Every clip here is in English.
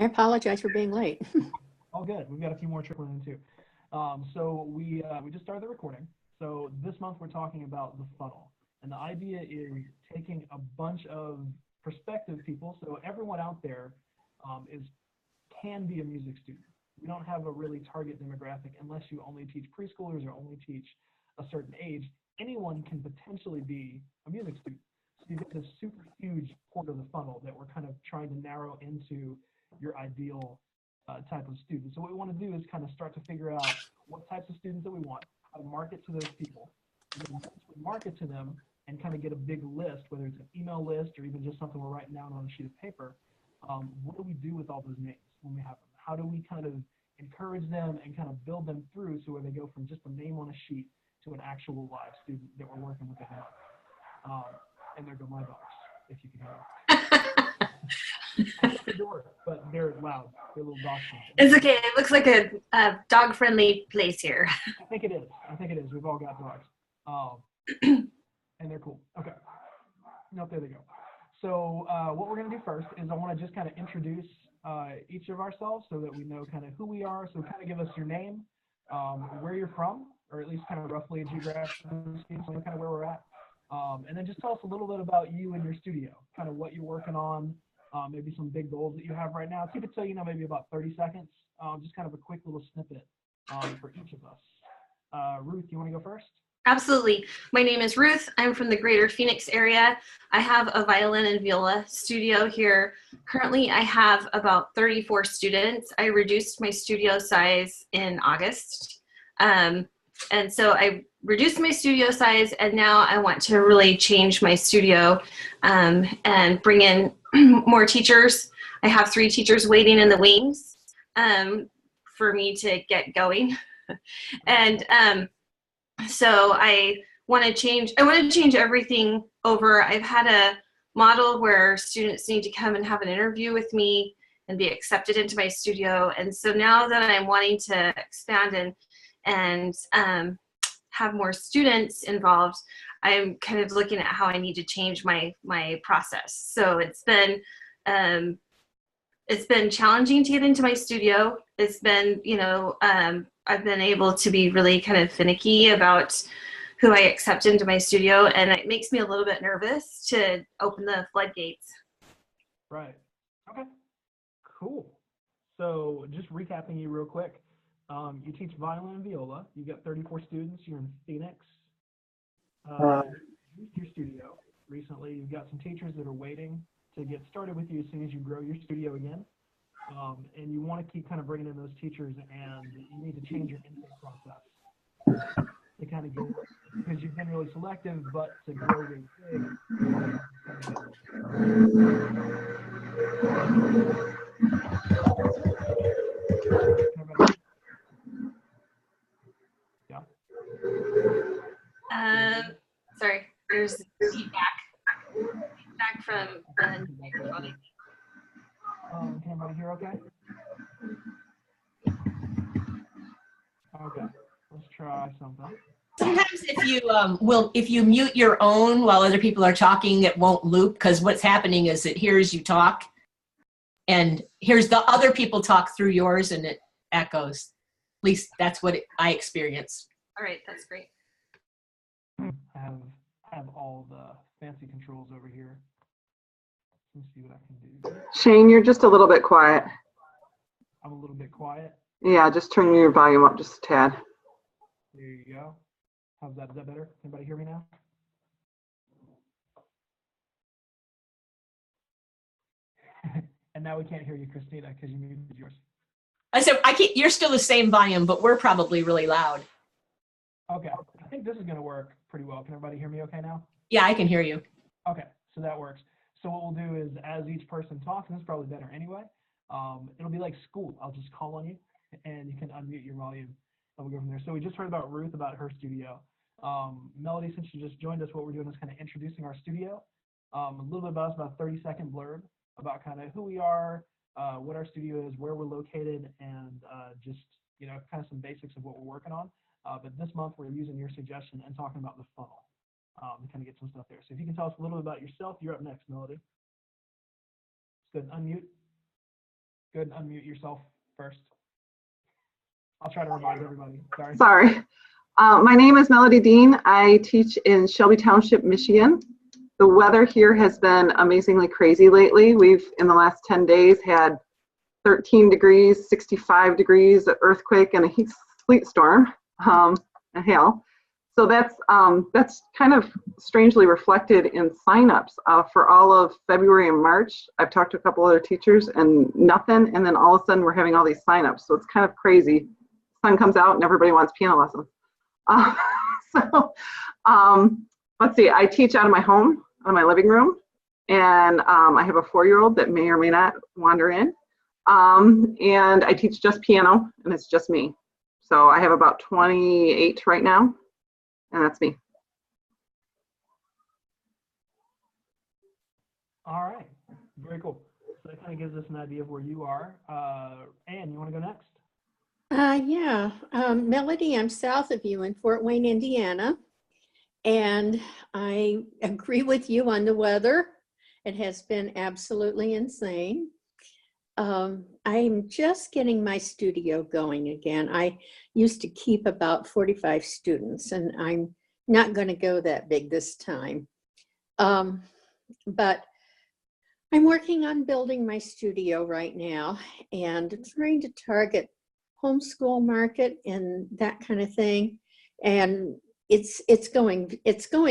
I apologize for being late. All good. We've got a few more trickling in too. So we just started the recording. So this month we're talking about the funnel, and the idea is taking a bunch of prospective people. So everyone out there can be a music student. We don't have a really target demographic unless you only teach preschoolers or only teach a certain age. Anyone can potentially be a music student. So you've got this super huge part of the funnel that we're kind of trying to narrow into your ideal type of student. So what we want to do is kind of start to figure out what types of students that we want, how to market to those people. And then once we market to them and kind of get a big list, whether it's an email list or even just something we're writing down on a sheet of paper, what do we do with all those names when we have them? How do we kind of encourage them and kind of build them through so where they go from just a name on a sheet to an actual live student that we're working with every month? And there go my dogs, if you can hear them. But they're loud. They're little dogs. It's okay. It looks like a dog-friendly place here. I think it is. We've all got dogs. And they're cool. Okay. Nope, there they go. So what we're going to do first is I want to just kind of introduce each of ourselves so that we know kind of who we are. So kind of give us your name, where you're from, or at least kind of roughly a geographic, so kind of where we're at. And then just tell us a little bit about you and your studio, kind of what you're working on, maybe some big goals that you have right now. Keep it to, maybe about 30 seconds, just kind of a quick little snippet for each of us. Ruth, you want to go first? Absolutely. My name is Ruth. I'm from the greater Phoenix area. I have a violin and viola studio here. Currently, I have about 34 students. I reduced my studio size in August. And so I reduced my studio size, and now I want to really change my studio and bring in more teachers. I have 3 teachers waiting in the wings for me to get going. And so I want to change everything over. I've had a model where students need to come and have an interview with me and be accepted into my studio. And so now that I'm wanting to expand and have more students involved, I'm kind of looking at how I need to change my process. So it's been challenging to get into my studio. It's been, I've been able to be really kind of finicky about who I accept into my studio, and it makes me a little bit nervous to open the floodgates. Right. Okay. Cool. So just recapping you real quick. You teach violin and viola. You've got 34 students. You're in Phoenix. Your studio recently. You've got some teachers that are waiting to get started with you as soon as you grow your studio again. And you want to keep kind of bringing in those teachers, and you need to change your intake process to kind of get, because you've been really selective, but to grow really big. Yeah. Sorry, there's feedback from the microphone. Can everybody hear okay? Okay, let's try something. Sometimes if you mute your own while other people are talking, it won't loop, because what's happening is it hears you talk and hears the other people talk through yours, and it echoes. At least that's what I experienced. All right, that's great. I have all the fancy controls over here. Let's see what I can do. Shane, you're just a little bit quiet. I'm a little bit quiet. Yeah, just turn your volume up just a tad. There you go. How's that? Is that better? Anybody hear me now? And now we can't hear you, Christina, because you muted yours. I said, you're still the same volume, but we're probably really loud. Okay, I think this is going to work pretty well. Can everybody hear me okay now? Yeah, I can hear you. Okay, so that works. So what we'll do is, as each person talks, and this is probably better anyway, it'll be like school. I'll just call on you, and you can unmute your volume, and we'll go from there. So we just heard about Ruth, about her studio. Melody, since you just joined us, what we're doing is kind of introducing our studio. A little bit about us, about a 30-second blurb about kind of who we are, what our studio is, where we're located, and just, kind of some basics of what we're working on. But this month, we're using your suggestion and talking about the funnel. To kind of get some stuff there. So if you can tell us a little bit about yourself, you're up next, Melody. Just go ahead and unmute. Go ahead and unmute yourself first. I'll try to remind everybody. Sorry. Sorry. My name is Melody Dean. I teach in Shelby Township, Michigan. The weather here has been amazingly crazy lately. We've, in the last 10 days, had 13 degrees, 65 degrees, an earthquake, and a sleet storm, and hail. So that's kind of strangely reflected in signups for all of February and March. I've talked to a couple other teachers and nothing, and then all of a sudden we're having all these signups. So it's kind of crazy. Sun comes out and everybody wants piano lessons. Let's see, I teach out of my home, out of my living room, and I have a 4-year-old that may or may not wander in. And I teach just piano, and it's just me. So I have about 28 right now, and that's me. All right, very cool. So that kind of gives us an idea of where you are. Anne, you want to go next? Yeah, Melody, I'm south of you in Fort Wayne, Indiana, and I agree with you on the weather. It has been absolutely insane. I'm just getting my studio going again. I used to keep about 45 students, and I'm not going to go that big this time. But I'm working on building my studio right now and trying to target homeschool market and that kind of thing. And it's going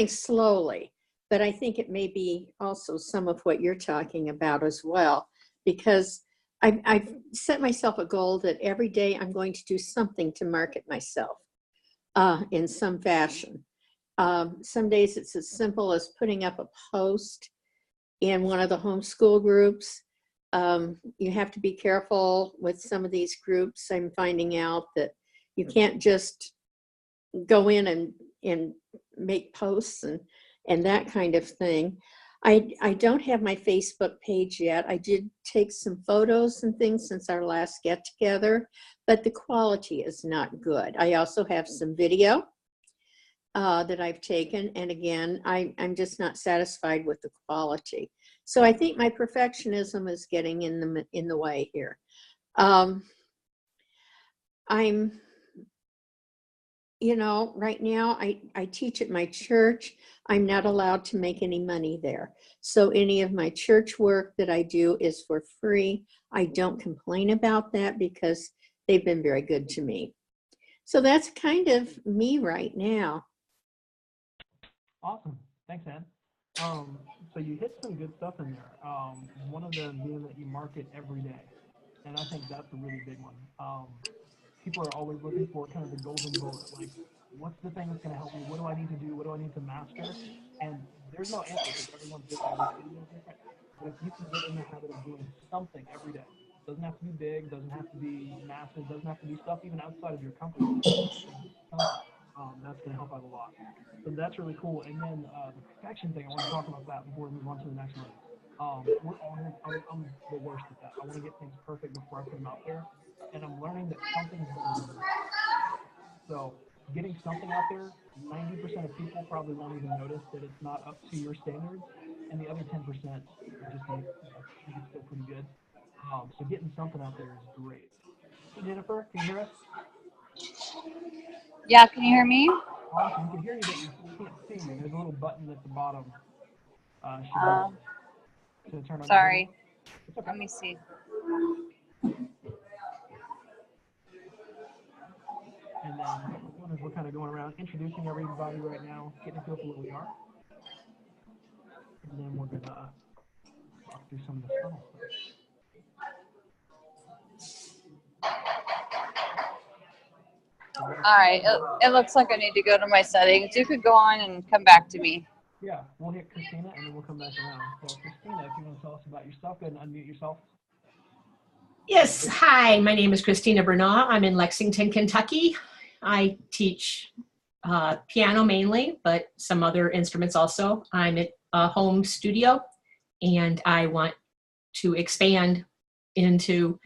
slowly, but I think it may be also some of what you're talking about as well, because I've set myself a goal that every day I'm going to do something to market myself in some fashion. Some days it's as simple as putting up a post in one of the homeschool groups. You have to be careful with some of these groups. I'm finding out that you can't just go in and make posts and that kind of thing. I don't have my Facebook page yet. I did take some photos and things since our last get together, but the quality is not good. I also have some video that I've taken, and again, I'm just not satisfied with the quality. So I think my perfectionism is getting in the way here. Right now I teach at my church. I'm not allowed to make any money there. So any of my church work that I do is for free. I don't complain about that because they've been very good to me. So that's kind of me right now. Awesome. Thanks, Ann. So you hit some good stuff in there. One of them being that you market every day. And I think that's a really big one. People are always looking for kind of the golden bullet. Like, what's the thing that's going to help me? What do I need to do? What do I need to master? And there's no answer because everyone's different. Every studio is different. But if you can get in the habit of doing something every day, doesn't have to be big, doesn't have to be massive, doesn't have to be stuff even outside of your company. That's going to help out a lot. So that's really cool. And then the perfection thing, I want to talk about that before we move on to the next one. I'm the worst at that. I want to get things perfect before I put them out there. And I'm learning that something's better than that. So getting something out there, 90% of people probably won't even notice that it's not up to your standards. And the other 10% just think it's still pretty good. So getting something out there is great. Hey, Jennifer, can you hear us? Yeah, can you hear me? Awesome. We can hear you, but we can't see you. There's a little button at the bottom. To turn on. Sorry. It's okay. Let me see. And then as we're kind of going around, introducing everybody right now, getting a feel for where we are. And then we're going to walk through some of the funnel stuff. All right. It looks like I need to go to my settings. You could go on and come back to me. Yeah, we'll hit Christina and then we'll come back around. So Christina, if you want to tell us about yourself, go ahead and unmute yourself. Yes, hi, my name is Christina Bernard. I'm in Lexington, Kentucky. I teach piano mainly, but some other instruments also. I'm at a home studio, and I want to expand into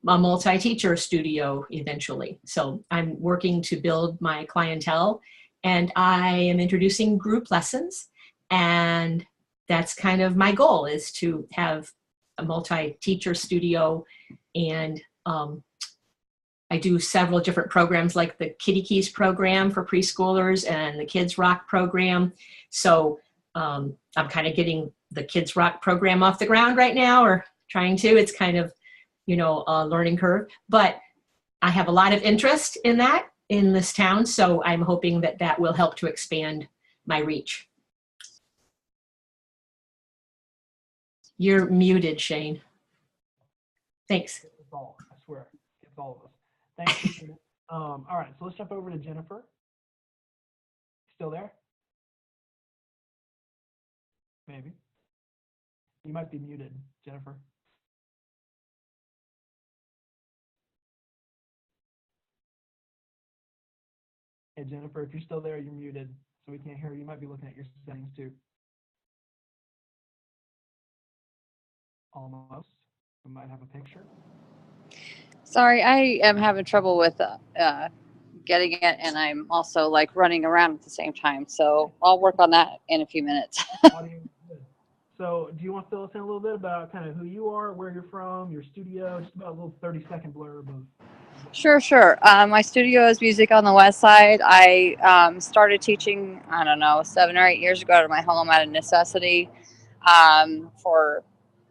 a multi-teacher studio eventually. So I'm working to build my clientele, and I am introducing group lessons, and that's kind of my goal, is to have a multi-teacher studio And I do several different programs like the Kitty Keys program for preschoolers and the Kids Rock program. So I'm kind of getting the Kids Rock program off the ground right now, or trying to. It's kind of, you know, a learning curve. But I have a lot of interest in that in this town, so I'm hoping that that will help to expand my reach. You're muted, Shane. Thanks. It's all, I swear, it's all of us. Thanks, Christina. All right, so let's jump over to Jennifer. Still there? Maybe. You might be muted, Jennifer. Hey, Jennifer, if you're still there, you're muted, so we can't hear you. You might be looking at your settings too. Almost. We might have a picture. Sorry, I am having trouble with getting it, and I'm also like running around at the same time. So I'll work on that in a few minutes. Audio is good. So do you want to fill us in a little bit about kind of who you are, where you're from, your studio, just about a little 30-second blurb of Sure. My studio is Music on the West Side. I started teaching, I don't know, 7 or 8 years ago to my home out of necessity for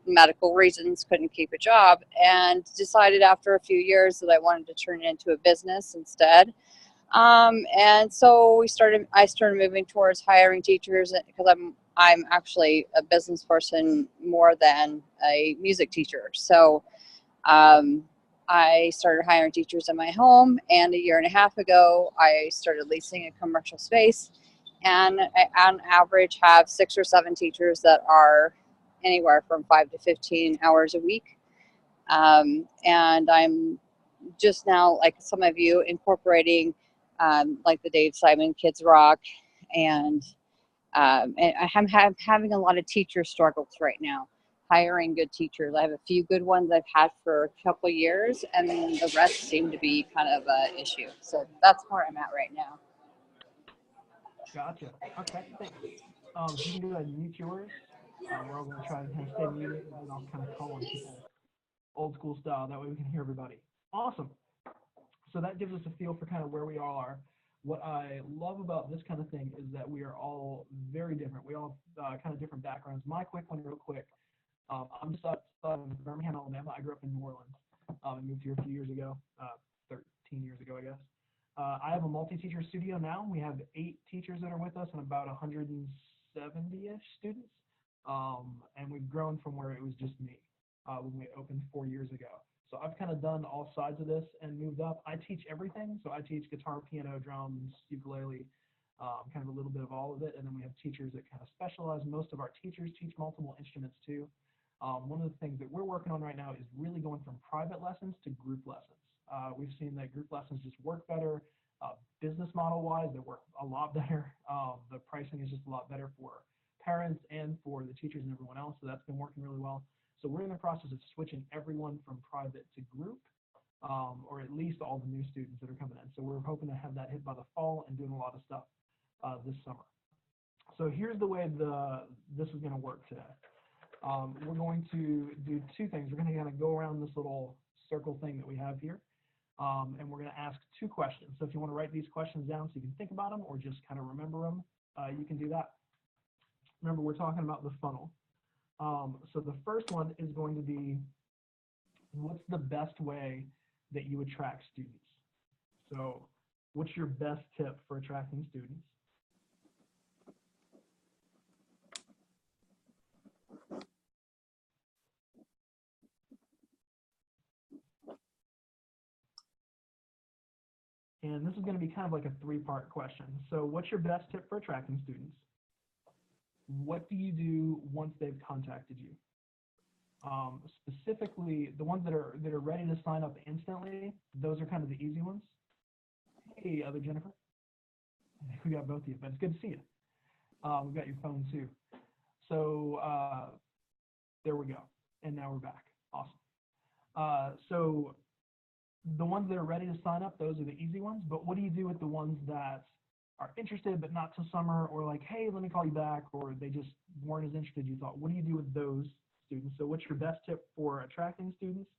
medical reasons, couldn't keep a job, and decided after a few years that I wanted to turn it into a business instead. And so I started moving towards hiring teachers because I'm actually a business person more than a music teacher. So I started hiring teachers in my home, and a year and a half ago, I started leasing a commercial space, and I, on average, have 6 or 7 teachers that are anywhere from 5 to 15 hours a week. And I'm just now, like some of you, incorporating like the Dave Simon Kids Rock, and I'm having a lot of teacher struggles right now. Hiring good teachers. I have a few good ones I've had for a couple of years, and then the rest seem to be kind of an issue. So that's where I'm at right now. Gotcha. Okay, thanks. So you can go ahead and mute yours. We're all going to try to kind of stay muted, and then I'll kind of call on people old school style. That way we can hear everybody. Awesome. So that gives us a feel for kind of where we all are. What I love about this kind of thing is that we are all very different. We all have kind of different backgrounds. My quick one, real quick. I'm just outside of Birmingham, Alabama. I grew up in New Orleans. I moved here a few years ago, 13 years ago, I guess. I have a multi-teacher studio now. We have 8 teachers that are with us and about 170-ish students. And we've grown from where it was just me when we opened 4 years ago. So I've kind of done all sides of this and moved up. I teach everything. So I teach guitar, piano, drums, ukulele, kind of a little bit of all of it. And then we have teachers that kind of specialize. Most of our teachers teach multiple instruments too. One of the things that we're working on right now is really going from private lessons to group lessons. We've seen that group lessons just work better. Business model wise, they work a lot better. The pricing is just a lot better for parents and for the teachers and everyone else. So that's been working really well. So we're in the process of switching everyone from private to group, or at least all the new students that are coming in. So we're hoping to have that hit by the fall and doing a lot of stuff this summer. So here's the way this is going to work today. We're going to do 2 things. We're going to kind of go around this little circle thing that we have here, and we're going to ask 2 questions. So if you want to write these questions down so you can think about them or just kind of remember them, you can do that. Remember, we're talking about the funnel. So the first one is going to be, what's the best way that you attract students? So what's your best tip for attracting students? And this is going to be kind of like a 3-part question. So what's your best tip for attracting students? What do you do once they've contacted you? Specifically, the ones that are ready to sign up instantly, those are kind of the easy ones. Hey, other Jennifer. We got both of you, but it's good to see you. We've got your phone too. So there we go. And now we're back. Awesome. So the ones that are ready to sign up, those are the easy ones. But what do you do with the ones that are interested but not till summer, or like, hey, let me call you back, or they just weren't as interested as you thought? What do you do with those students? So what's your best tip for attracting students?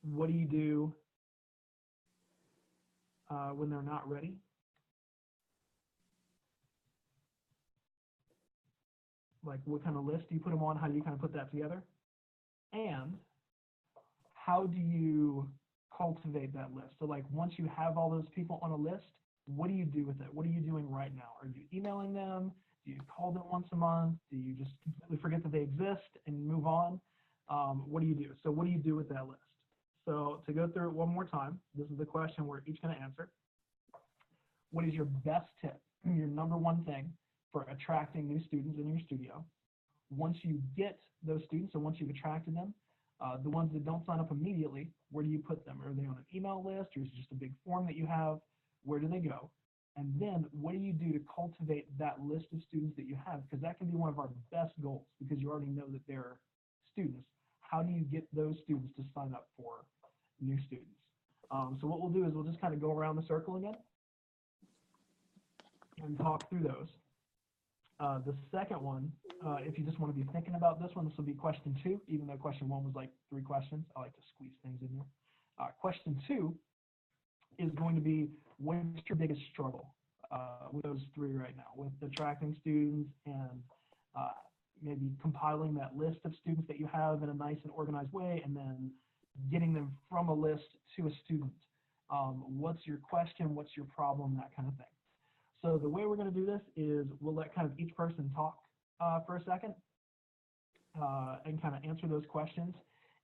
What do you do when they're not ready? Like, what kind of list do you put them on? How do you kind of put that together? And how do you cultivate that list? So like, once you have all those people on a list, what do you do with it? What are you doing right now? Are you emailing them? Do you call them once a month? Do you just completely forget that they exist and move on? What do you do? So what do you do with that list? So to go through it one more time, this is the question we're each going to answer. What is your best tip, your number one thing for attracting new students in your studio? Once you get those students, or once you've attracted them, the ones that don't sign up immediately, where do you put them? Are they on an email list, or is it just a big form that you have? Where do they go? And then what do you do to cultivate that list of students that you have? Because that can be one of our best goals, because you already know that they're students. How do you get those students to sign up for new students? So what we'll do is we'll just kind of go around the circle again and talk through those. The second one, if you just want to be thinking about this one, this will be question 2, even though question 1 was like 3 questions. I like to squeeze things in there. Question 2 is going to be, what's your biggest struggle with those 3 right now, with attracting students and maybe compiling that list of students that you have in a nice and organized way, and then getting them from a list to a student. What's your question? What's your problem? That kind of thing. So the way we're going to do this is we'll let kind of each person talk for a second and kind of answer those questions.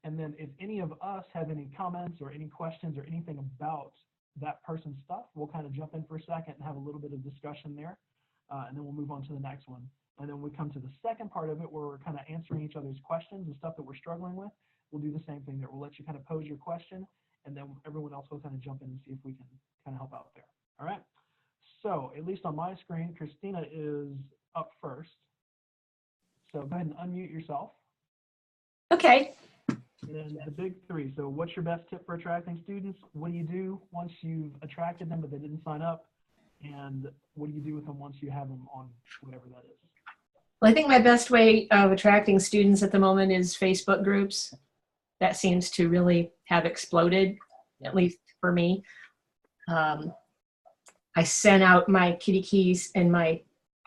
And then if any of us have any comments or any questions or anything about that person's stuff, we'll kind of jump in for a second and have a little bit of discussion there. And then we'll move on to the next one. And then we come to the second part of it where we're kind of answering each other's questions and stuff that we're struggling with. We'll do the same thing there. We'll let you kind of pose your question, and then everyone else will kind of jump in and see if we can kind of help out there. All right. So at least on my screen, Christina is up first. So go ahead and unmute yourself. Okay. And then the big 3. So what's your best tip for attracting students? What do you do once you've attracted them but they didn't sign up? And what do you do with them once you have them on whatever that is? Well, I think my best way of attracting students at the moment is Facebook groups. That seems to really have exploded, at least for me. I sent out my kitty keys and I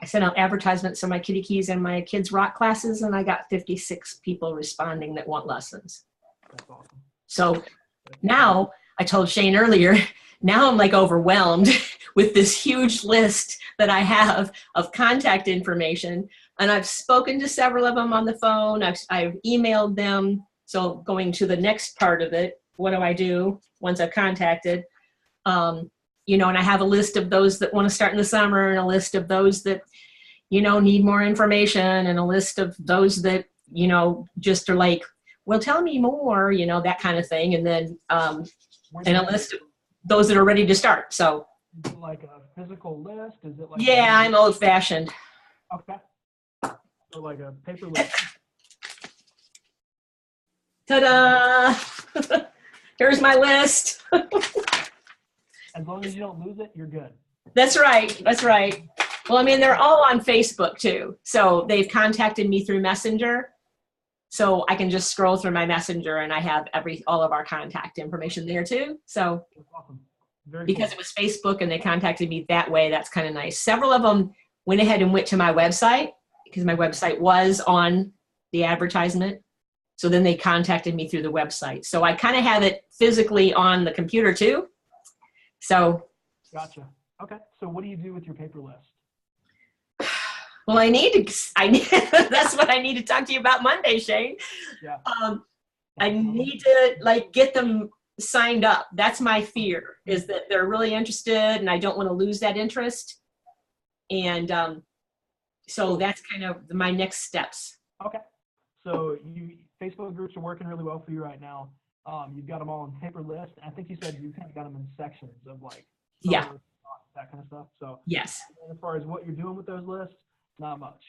sent out advertisements on my kitty keys and my kids' rock classes, and I got 56 people responding that want lessons. That's awesome. So now, I told Shane earlier, now I'm like overwhelmed with this huge list that I have of contact information. And I've spoken to several of them on the phone. I've emailed them. So going to the next part of it, what do I do once I've contacted? You know, and I have a list of those that want to start in the summer, and a list of those that, you know, need more information, and a list of those that, you know, just are like, well, tell me more, you know, that kind of thing. And then, and a list of those that are ready to start. So. Is it like a physical list? Is it like? Yeah, I'm old fashioned. Okay. So like a paper list. Ta-da! Here's my list. As long as you don't lose it, you're good. That's right. That's right. Well, I mean, they're all on Facebook too. So they've contacted me through Messenger. So I can just scroll through my Messenger and I have all of our contact information there too. So That's awesome. Very because cool. it was Facebook and they contacted me that way, that's kind of nice. Several of them went ahead and went to my website because my website was on the advertisement. So then they contacted me through the website. So I kind of have it physically on the computer too. So. Gotcha. Okay. So what do you do with your paper list? Well, I need that's what I need to talk to you about Monday, Shane. Yeah. I need to like get them signed up. That's my fear, is that they're really interested and I don't want to lose that interest. And so that's kind of my next steps. Okay. So Facebook groups are working really well for you right now. You've got them all on paper list. I think you said you kind of got them in sections of like, yeah, that kind of stuff. So yes. As far as what you're doing with those lists, not much.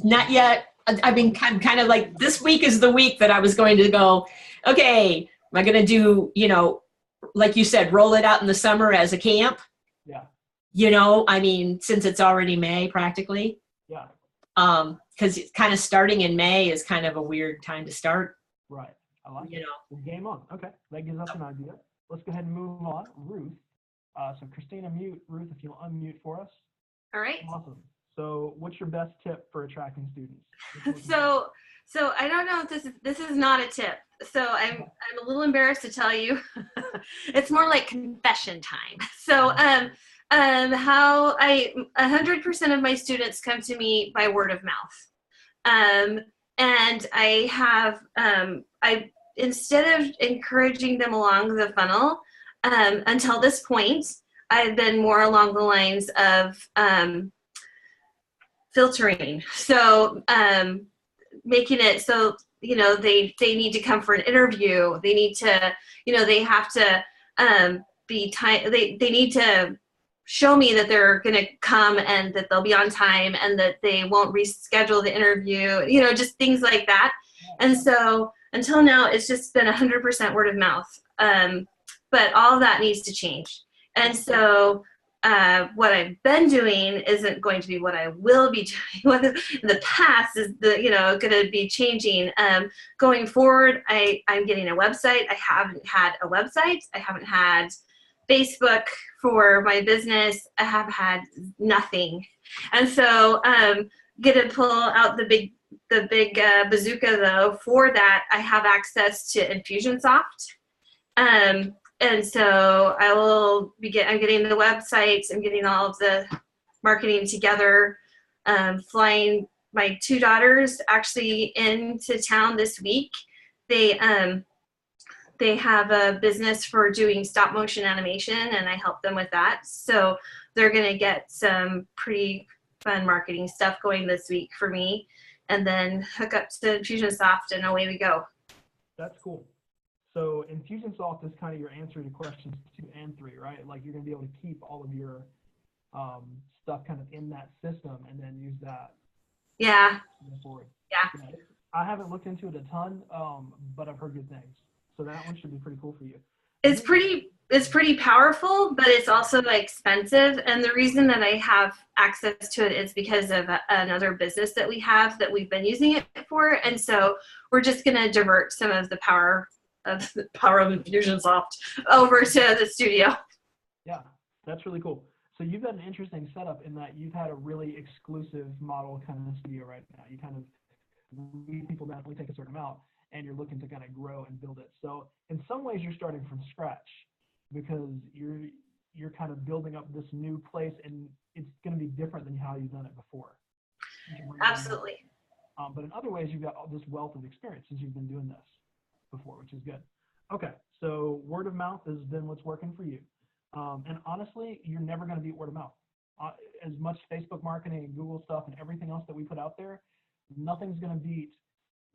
Not yet. I mean, kind of like this week is the week that I was going to go, okay, am I going to do, you know, like you said, roll it out in the summer as a camp? Yeah. You know, I mean, since it's already May practically. Yeah. Because kind of starting in May is kind of a weird time to start. Right. I like you it. know. Well, game on. Okay. That gives us an idea. Let's go ahead and move on. Ruth. So Christina, mute. Ruth, if you'll unmute for us. All right. Awesome. So what's your best tip for attracting students? So I don't know if this is not a tip. So I'm a little embarrassed to tell you. It's more like confession time. So how 100% of my students come to me by word of mouth. And I have instead of encouraging them along the funnel, until this point, I've been more along the lines of filtering. So making it so, you know, they need to come for an interview. They need to, you know, they have to they need to show me that they're going to come and that they'll be on time and that they won't reschedule the interview, you know, just things like that. And so until now, it's just been 100% word of mouth. But all of that needs to change. And so what I've been doing isn't going to be what I will be doing. What in the past is going to be changing. Going forward, I'm getting a website. I haven't had a website. I haven't had Facebook for my business. I have had nothing. And so get to pull out the big bazooka though. For that, I have access to Infusionsoft. And so I'm getting the websites, I'm getting all of the marketing together, flying my 2 daughters actually into town this week. They have a business for doing stop motion animation and I help them with that. So they're gonna get some pretty fun marketing stuff going this week for me and then hook up to Infusionsoft and away we go. That's cool. So Infusionsoft is kind of your answer to questions 2 and 3, right? Like you're going to be able to keep all of your stuff kind of in that system and then use that. Yeah. Forward. Yeah. I haven't looked into it a ton, but I've heard good things. So that one should be pretty cool for you. It's pretty powerful, but it's also expensive. And the reason that I have access to it is because of another business that we have that we've been using it for. And so we're just going to divert some of the power of Infusionsoft over to the studio. Yeah, that's really cool. So you've got an interesting setup in that you've had a really exclusive model kind of studio right now. You kind of lead people down, only take a certain amount, and you're looking to kind of grow and build it. So in some ways you're starting from scratch because you're kind of building up this new place and it's going to be different than how you've done it before. Absolutely. But in other ways you've got all this wealth of experience since you've been doing this before, which is good. Okay, so word of mouth has been what's working for you. And honestly, you're never going to beat word of mouth. As much Facebook marketing and Google stuff and everything else that we put out there, nothing's going to beat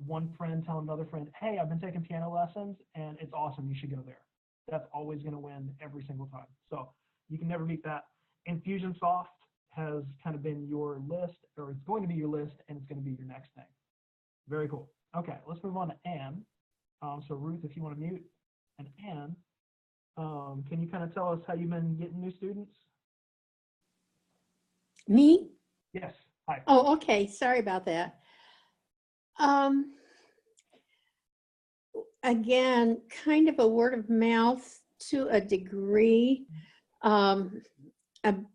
one friend telling another friend, hey, I've been taking piano lessons and it's awesome, you should go there. That's always going to win every single time. So you can never beat that. Infusionsoft has kind of been your list, or it's going to be your list, and it's going to be your next thing. Very cool. Okay, let's move on to Anne. So Ruth, if you want to mute, and Anne, can you kind of tell us how you've been getting new students? Me? Yes. Hi. Oh, okay. Sorry about that. Again, kind of a word of mouth to a degree. A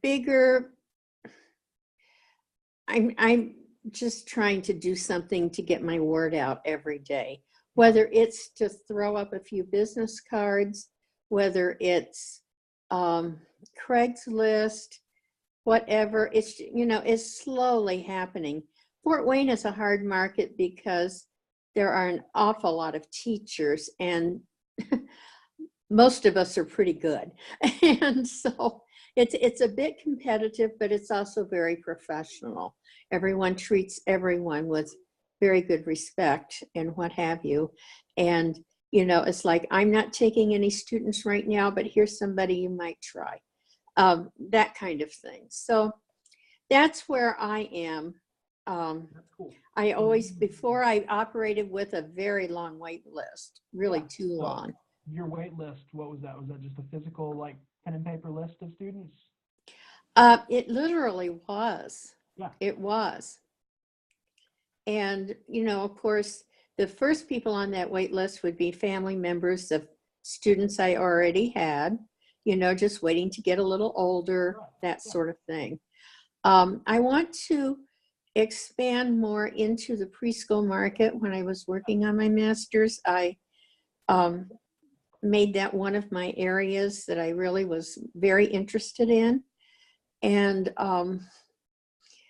bigger, I'm just trying to do something to get my word out every day, whether it's to throw up a few business cards, whether it's Craigslist, whatever. It's, it's slowly happening. Fort Wayne is a hard market because there are an awful lot of teachers and most of us are pretty good. And so it's a bit competitive, but it's also very professional. Everyone treats everyone with very good respect and what have you. And, it's like, I'm not taking any students right now, but here's somebody you might try. That kind of thing. So that's where I am. That's cool. I always, before I operated with a very long wait list, really too long. Your wait list, what was that? Was that just a physical, like, pen and paper list of students? It literally was. Yeah. It was. And, of course, the first people on that wait list would be family members of students I already had, you know, just waiting to get a little older, that sort of thing. I want to expand more into the preschool market. When I was working on my master's, I made that one of my areas that I really was very interested in. And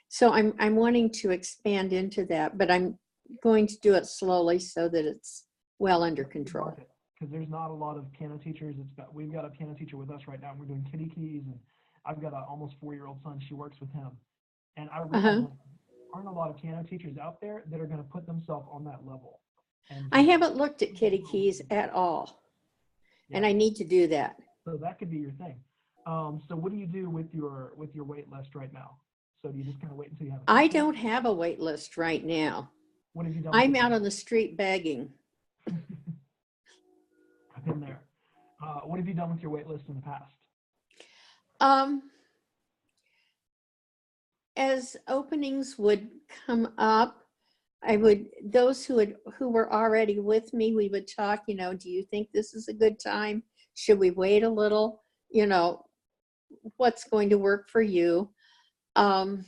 so I'm wanting to expand into that, but I'm going to do it slowly so that it's well under control. Because there's not a lot of piano teachers. We've got a piano teacher with us right now. And we're doing kitty keys, and I've got an almost 4-year-old son. She works with him, and I realize there aren't a lot of piano teachers out there that are going to put themselves on that level. And I haven't looked at kitty keys at all, and I need to do that. So that could be your thing. So what do you do with your wait list right now? So do you just kind of wait until you have? I don't have a wait list right now. What have you done? I'm out on the street begging. I've been there. What have you done with your wait list in the past? As openings would come up, those who were already with me, we would talk, you know, do you think this is a good time? Should we wait a little? You know, what's going to work for you? In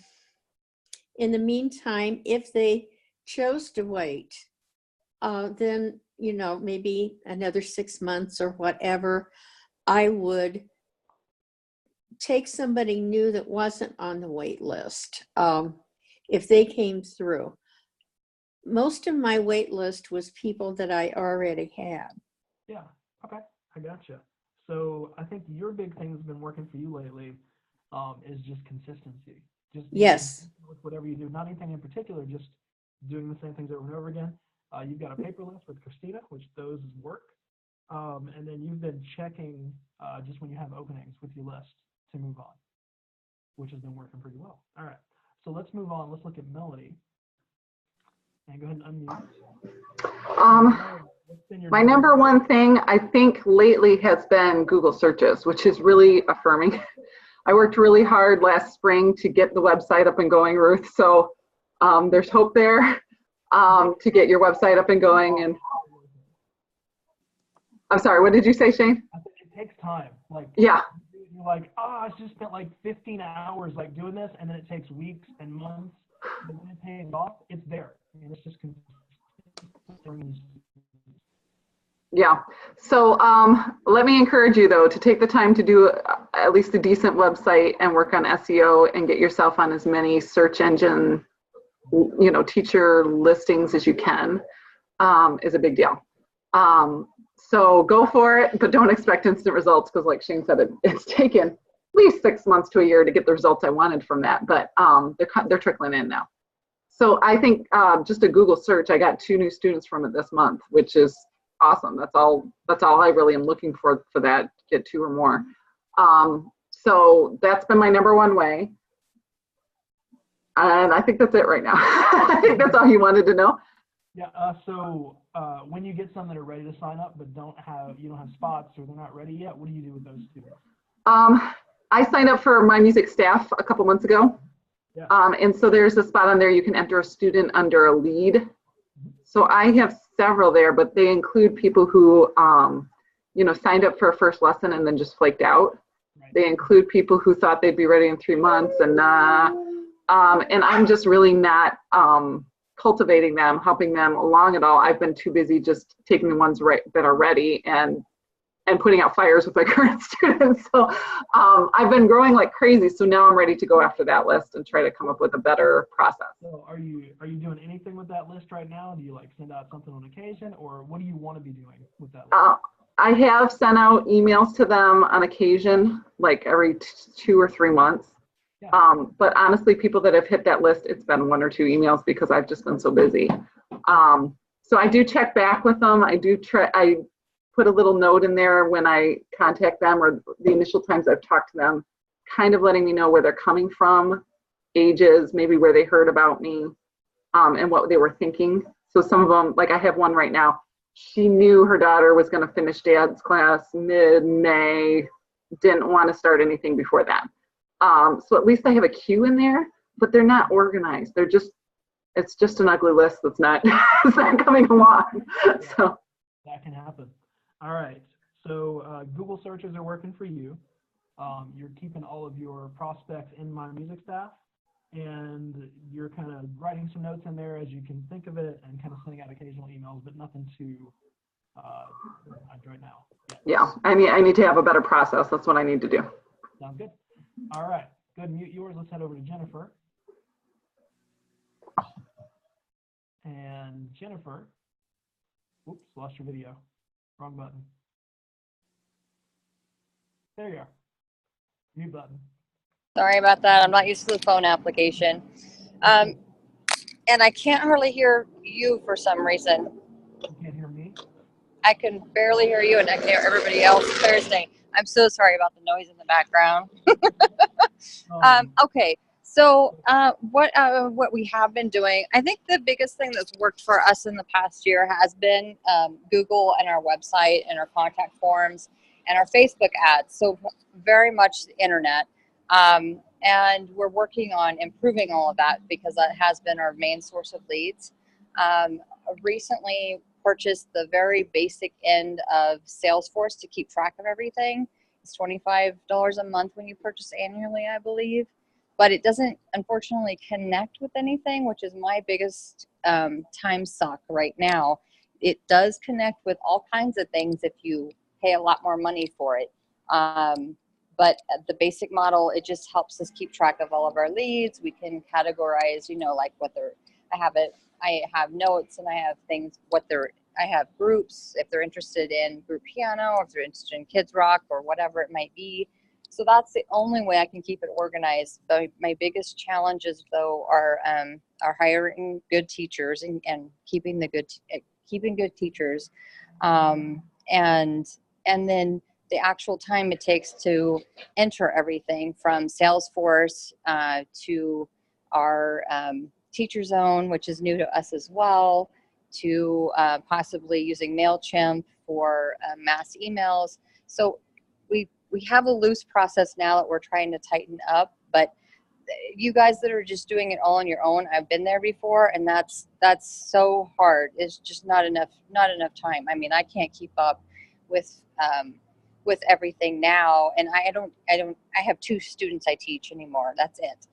the meantime, if they chose to wait, then, you know, maybe another 6 months or whatever, I would take somebody new that wasn't on the wait list if they came through. Most of my wait list was people that I already had. Yeah, okay, I gotcha. So I think your big thing that's been working for you lately is just consistency. Just Yes. With whatever you do, not anything in particular, just doing the same things over and over again. You've got a paper list with Christina, which those work. And then you've been checking just when you have openings with your list to move on, which has been working pretty well. All right, so let's move on. Let's look at Melody. And go ahead and unmute. My number one thing I think lately has been Google searches, which is really affirming. I worked really hard last spring to get the website up and going, Ruth. So there's hope there to get your website up and going. And I'm sorry, what did you say, Shane? I think it takes time. Like, yeah. You're like, oh, I just spent like 15 hours like doing this, and then it takes weeks and months. But when it pays off, it's there. I mean, it's just yeah. So let me encourage you though to take the time to do at least a decent website and work on SEO and get yourself on as many search engine, you know, teacher listings as you can is a big deal. So go for it, but don't expect instant results because like Shane said, it's taken at least 6 months to a year to get the results I wanted from that, but they're trickling in now. So I think just a Google search, I got 2 new students from it this month, which is awesome. That's all I really am looking for that, get 2 or more. So that's been my number one way. And I think that's it right now. I think that's all you wanted to know. Yeah, so when you get some that are ready to sign up but you don't have spots or they're not ready yet, what do you do with those students? I signed up for My Music Staff a couple months ago. Yeah. And so there's a spot on there you can enter a student under a lead. So I have several there, but they include people who, you know, signed up for a first lesson and then just flaked out. Right. They include people who thought they'd be ready in 3 months and I'm just really not cultivating them, helping them along at all. I've been too busy just taking the ones that are ready and putting out fires with my current students. So I've been growing like crazy. So now I'm ready to go after that list and try to come up with a better process. So are you doing anything with that list right now? Do you like send out something on occasion, or what do you want to be doing with that list? I have sent out emails to them on occasion, like every 2 or 3 months. Yeah. But honestly, people that have hit that list, it's been 1 or 2 emails because I've just been so busy. So I do check back with them. I put a little note in there when I contact them or the initial times I've talked to them, kind of letting me know where they're coming from, ages, maybe where they heard about me, and what they were thinking. So some of them, like I have one right now, she knew her daughter was going to finish dad's class mid-May, didn't want to start anything before that. So at least I have a queue in there, but they're not organized. They're just it's just an ugly list that's not, it's not coming along. So That can happen. All right. So Google searches are working for you. You're keeping all of your prospects in My Music staff, and you're kind of writing some notes in there as you can think of it, and kind of sending out occasional emails, but nothing too right now. yeah, I need to have a better process. That's what I need to do. Sounds good. All right. Good. Mute yours. Let's head over to Jennifer. And Jennifer, oops, lost your video. Wrong button. There you are. Mute button. Sorry about that. I'm not used to the phone application. And I can't hardly hear you for some reason. You can't hear me? I can barely hear you and I can hear everybody else. Thursday. I'm so sorry about the noise in the background. Okay. So what we have been doing, I think the biggest thing that's worked for us in the past year has been Google and our website and our contact forms and our Facebook ads. So very much the internet. And we're working on improving all of that because that has been our main source of leads. Recently purchased the very basic end of Salesforce to keep track of everything. It's $25 a month when you purchase annually, I believe. But it doesn't, unfortunately, connect with anything, which is my biggest time suck right now. It does connect with all kinds of things if you pay a lot more money for it. But the basic model, it just helps us keep track of all of our leads. We can categorize, like what they're, I have notes and I have things, I have groups, if they're interested in group piano, or if they're interested in kids rock or whatever it might be. So that's the only way I can keep it organized. My biggest challenges, though, are hiring good teachers and keeping good teachers, and then the actual time it takes to enter everything from Salesforce to our Teacher Zone, which is new to us as well, to possibly using MailChimp for mass emails. So we have a loose process now that we're trying to tighten up, but you guys that are just doing it all on your own, I've been there before, and that's so hard. It's just not enough time. I mean, I can't keep up with everything now, and I have 2 students I teach anymore. That's it.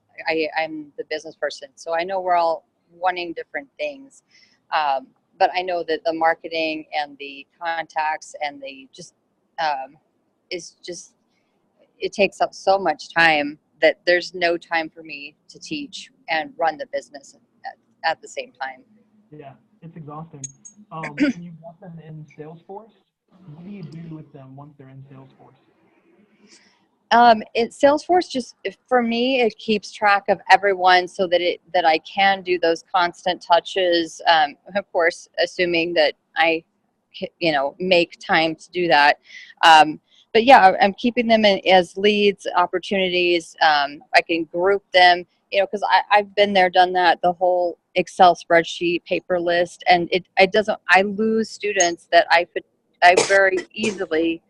I'm the business person, so I know we're all wanting different things, but I know that the marketing and the contacts and the it takes up so much time that there's no time for me to teach and run the business at the same time. Yeah, it's exhausting. When you got them in Salesforce, what do you do with them once they're in Salesforce? Salesforce just, for me, it keeps track of everyone so that I can do those constant touches. Of course, assuming that I, make time to do that. But yeah, I'm keeping them as leads, opportunities. I can group them, because I've been there, done that, the whole Excel spreadsheet, paper list, and I lose students that I very easily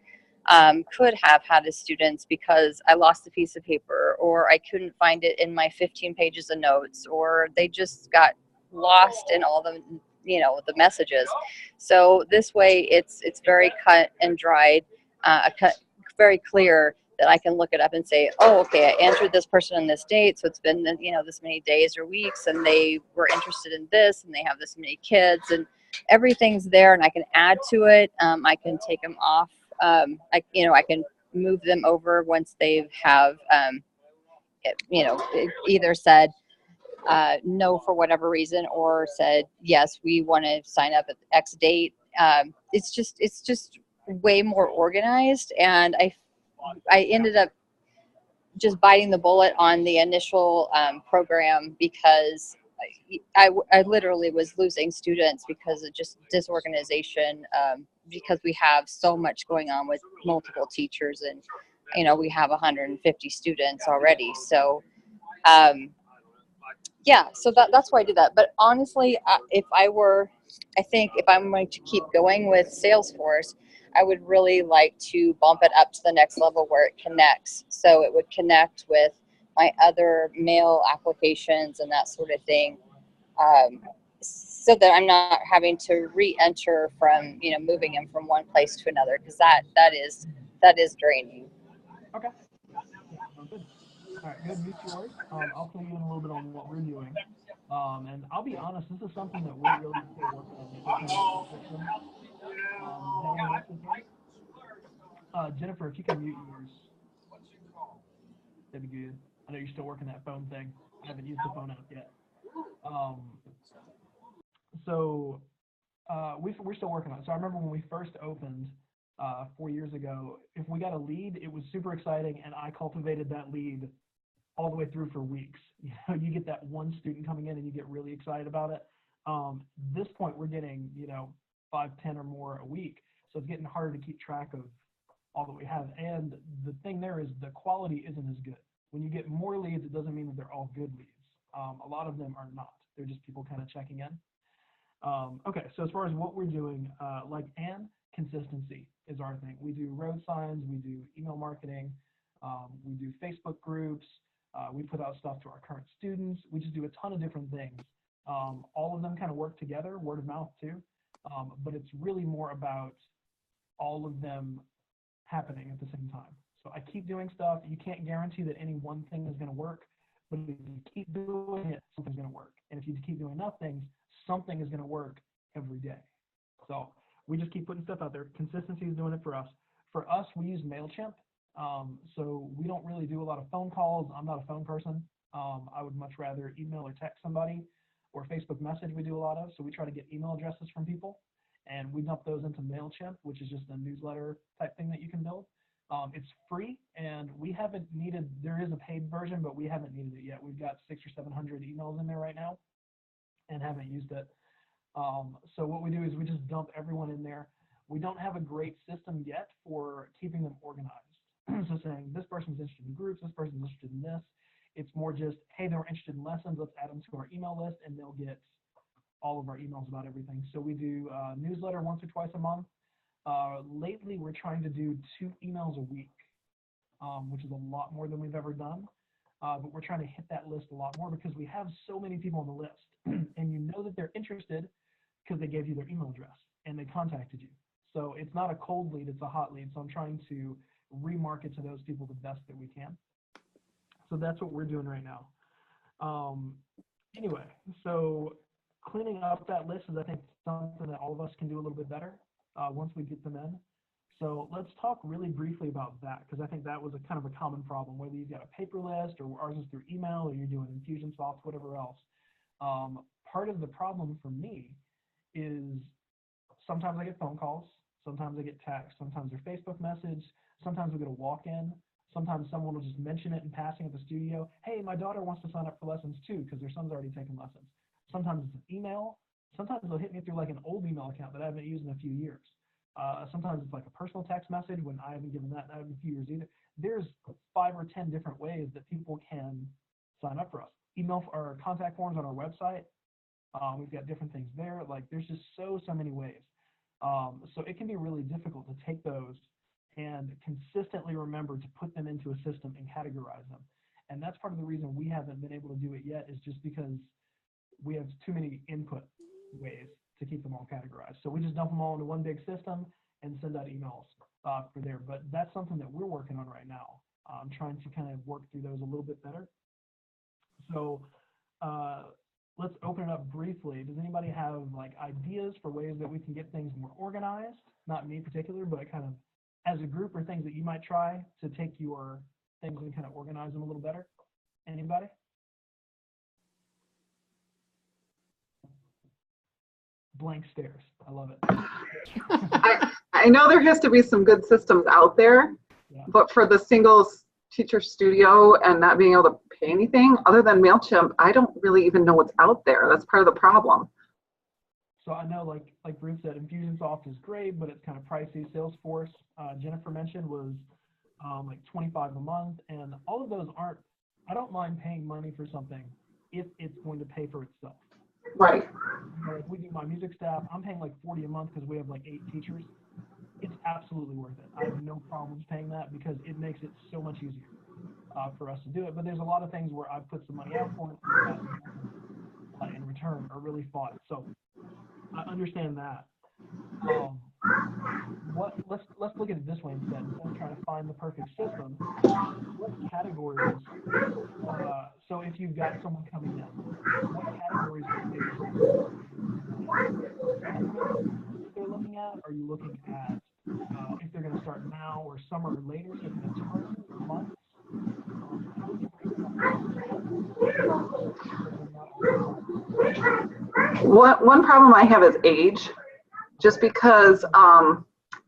could have had as students because I lost a piece of paper, or I couldn't find it in my 15 pages of notes, or they just got lost in all the the messages. So this way it's very cut and dried, very clear that I can look it up and say, oh, okay, I entered this person on this date, so it's been this many days or weeks, and they were interested in this, and they have this many kids, and everything's there, and I can add to it. I can take them off. I can move them over once they have either said no for whatever reason, or said yes, we want to sign up at X date. It's just way more organized, and I ended up just biting the bullet on the initial program because I literally was losing students because of just disorganization, because we have so much going on with multiple teachers, and we have 150 students already. So yeah, so that's why I did that. But honestly, if I'm going to keep going with Salesforce, I would really like to bump it up to the next level where it connects. So it would connect with my other mail applications and that sort of thing. so that I'm not having to re-enter from, moving them from one place to another, because that is draining. Okay. Sounds good. All right, good. Meet yours. I'll fill you in a little bit on what we're doing. And I'll be honest, this is something that we're really still working on. So kind of the system. Down the list with me. Jennifer, if you can mute yours, that'd be good. I know you're still working that phone thing. I haven't used the phone app yet. So we're still working on it. So I remember when we first opened 4 years ago, if we got a lead, it was super exciting, and I cultivated that lead all the way through for weeks. You get that one student coming in and you get really excited about it. This point, we're getting 5, 10 or more a week, so it's getting harder to keep track of all that we have. And the thing there is the quality isn't as good. When you get more leads, it doesn't mean that they're all good leads. A lot of them are not. They're just people kind of checking in. Okay, so as far as what we're doing, consistency is our thing. We do road signs, we do email marketing, we do Facebook groups, we put out stuff to our current students. We just do a ton of different things. All of them kind of work together, word of mouth too, but it's really more about all of them happening at the same time. So I keep doing stuff. You can't guarantee that any one thing is going to work, but if you keep doing it, something's going to work. And if you keep doing enough things, something is going to work every day. So we just keep putting stuff out there. Consistency is doing it for us. For us, we use MailChimp. So we don't really do a lot of phone calls. I'm not a phone person. I would much rather email or text somebody, or Facebook message we do a lot of. So we try to get email addresses from people, and we dump those into MailChimp, which is just a newsletter type thing that you can build. It's free, and we haven't needed, there is a paid version, but we haven't needed it yet. We've got 600 or 700 emails in there right now and haven't used it. So what we do is we just dump everyone in there. We don't have a great system yet for keeping them organized. So saying this person's interested in groups, this person's interested in this. It's more just, hey, they're interested in lessons, let's add them to our email list, and they'll get all of our emails about everything. So we do newsletter once or twice a month. Lately, we're trying to do 2 emails a week, which is a lot more than we've ever done. But we're trying to hit that list a lot more because we have so many people on the list, and you know that they're interested because they gave you their email address and they contacted you. So it's not a cold lead, it's a hot lead. So I'm trying to remarket to those people the best that we can. So that's what we're doing right now. Anyway, so cleaning up that list is, I think, something that all of us can do a little bit better once we get them in. So let's talk really briefly about that, because I think that was a kind of a common problem, whether you've got a paper list or ours is through email or you're doing Infusionsoft, whatever else. Part of the problem for me is sometimes I get phone calls, sometimes I get texts, sometimes they're Facebook message, sometimes we get a walk-in, sometimes someone will just mention it in passing at the studio. Hey, my daughter wants to sign up for lessons too, because their son's already taken lessons. Sometimes it's an email. Sometimes they'll hit me through like an old email account that I haven't used in a few years. Sometimes it's like a personal text message when I haven't given that in a few years either. There's 5 or 10 different ways that people can sign up for us. Email or contact forms on our website. We've got different things there. Like there's just so many ways. So it can be really difficult to take those and consistently remember to put them into a system and categorize them. And that's part of the reason we haven't been able to do it yet, is just because we have too many input ways to keep them all categorized. So we just dump them all into one big system and send out emails for there. But that's something that we're working on right now. I'm trying to kind of work through those a little bit better. So let's open it up briefly. Does anybody have like ideas for ways that we can get things more organized? Not me in particular, but kind of as a group, or things that you might try to take your things and kind of organize them a little better? Anybody? Blank stares. I love it. I know there has to be some good systems out there, Yeah. but for the singles teacher studio and not being able to pay anything other than MailChimp, I don't really even know what's out there. That's part of the problem. So I know, like Bruce said, Infusionsoft is great, but it's kind of pricey. Salesforce, Jennifer mentioned, was like $25 a month, and all of those aren't. I don't mind paying money for something if it's going to pay for itself. Right. Like we do my music staff, I'm paying like $40 a month because we have like 8 teachers. It's absolutely worth it. I have no problems paying that because it makes it so much easier for us to do it. But there's a lot of things where I've put some money out for it in return are really fun. So I understand that. Let's look at it this way instead. Instead of trying to find the perfect system, what categories? So if you've got someone coming in, what categories would they they're looking at? Are you looking at if they're going to start now or summer or later? So if it's terms, months. One problem I have is age, just because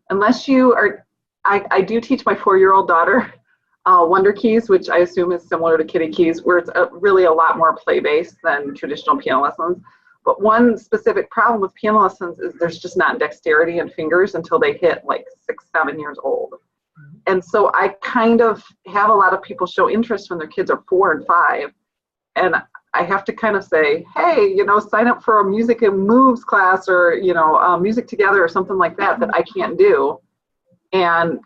unless you are, I do teach my 4-year-old daughter Wonder Keys, which I assume is similar to Kitty Keys, where it's really a lot more play-based than traditional piano lessons. But one specific problem with piano lessons is there's just not dexterity in fingers until they hit like 6, 7 years old. And so I kind of have a lot of people show interest when their kids are 4 and 5. And I have to kind of say, hey, sign up for a music and moves class, or, music together or something like that I can't do. And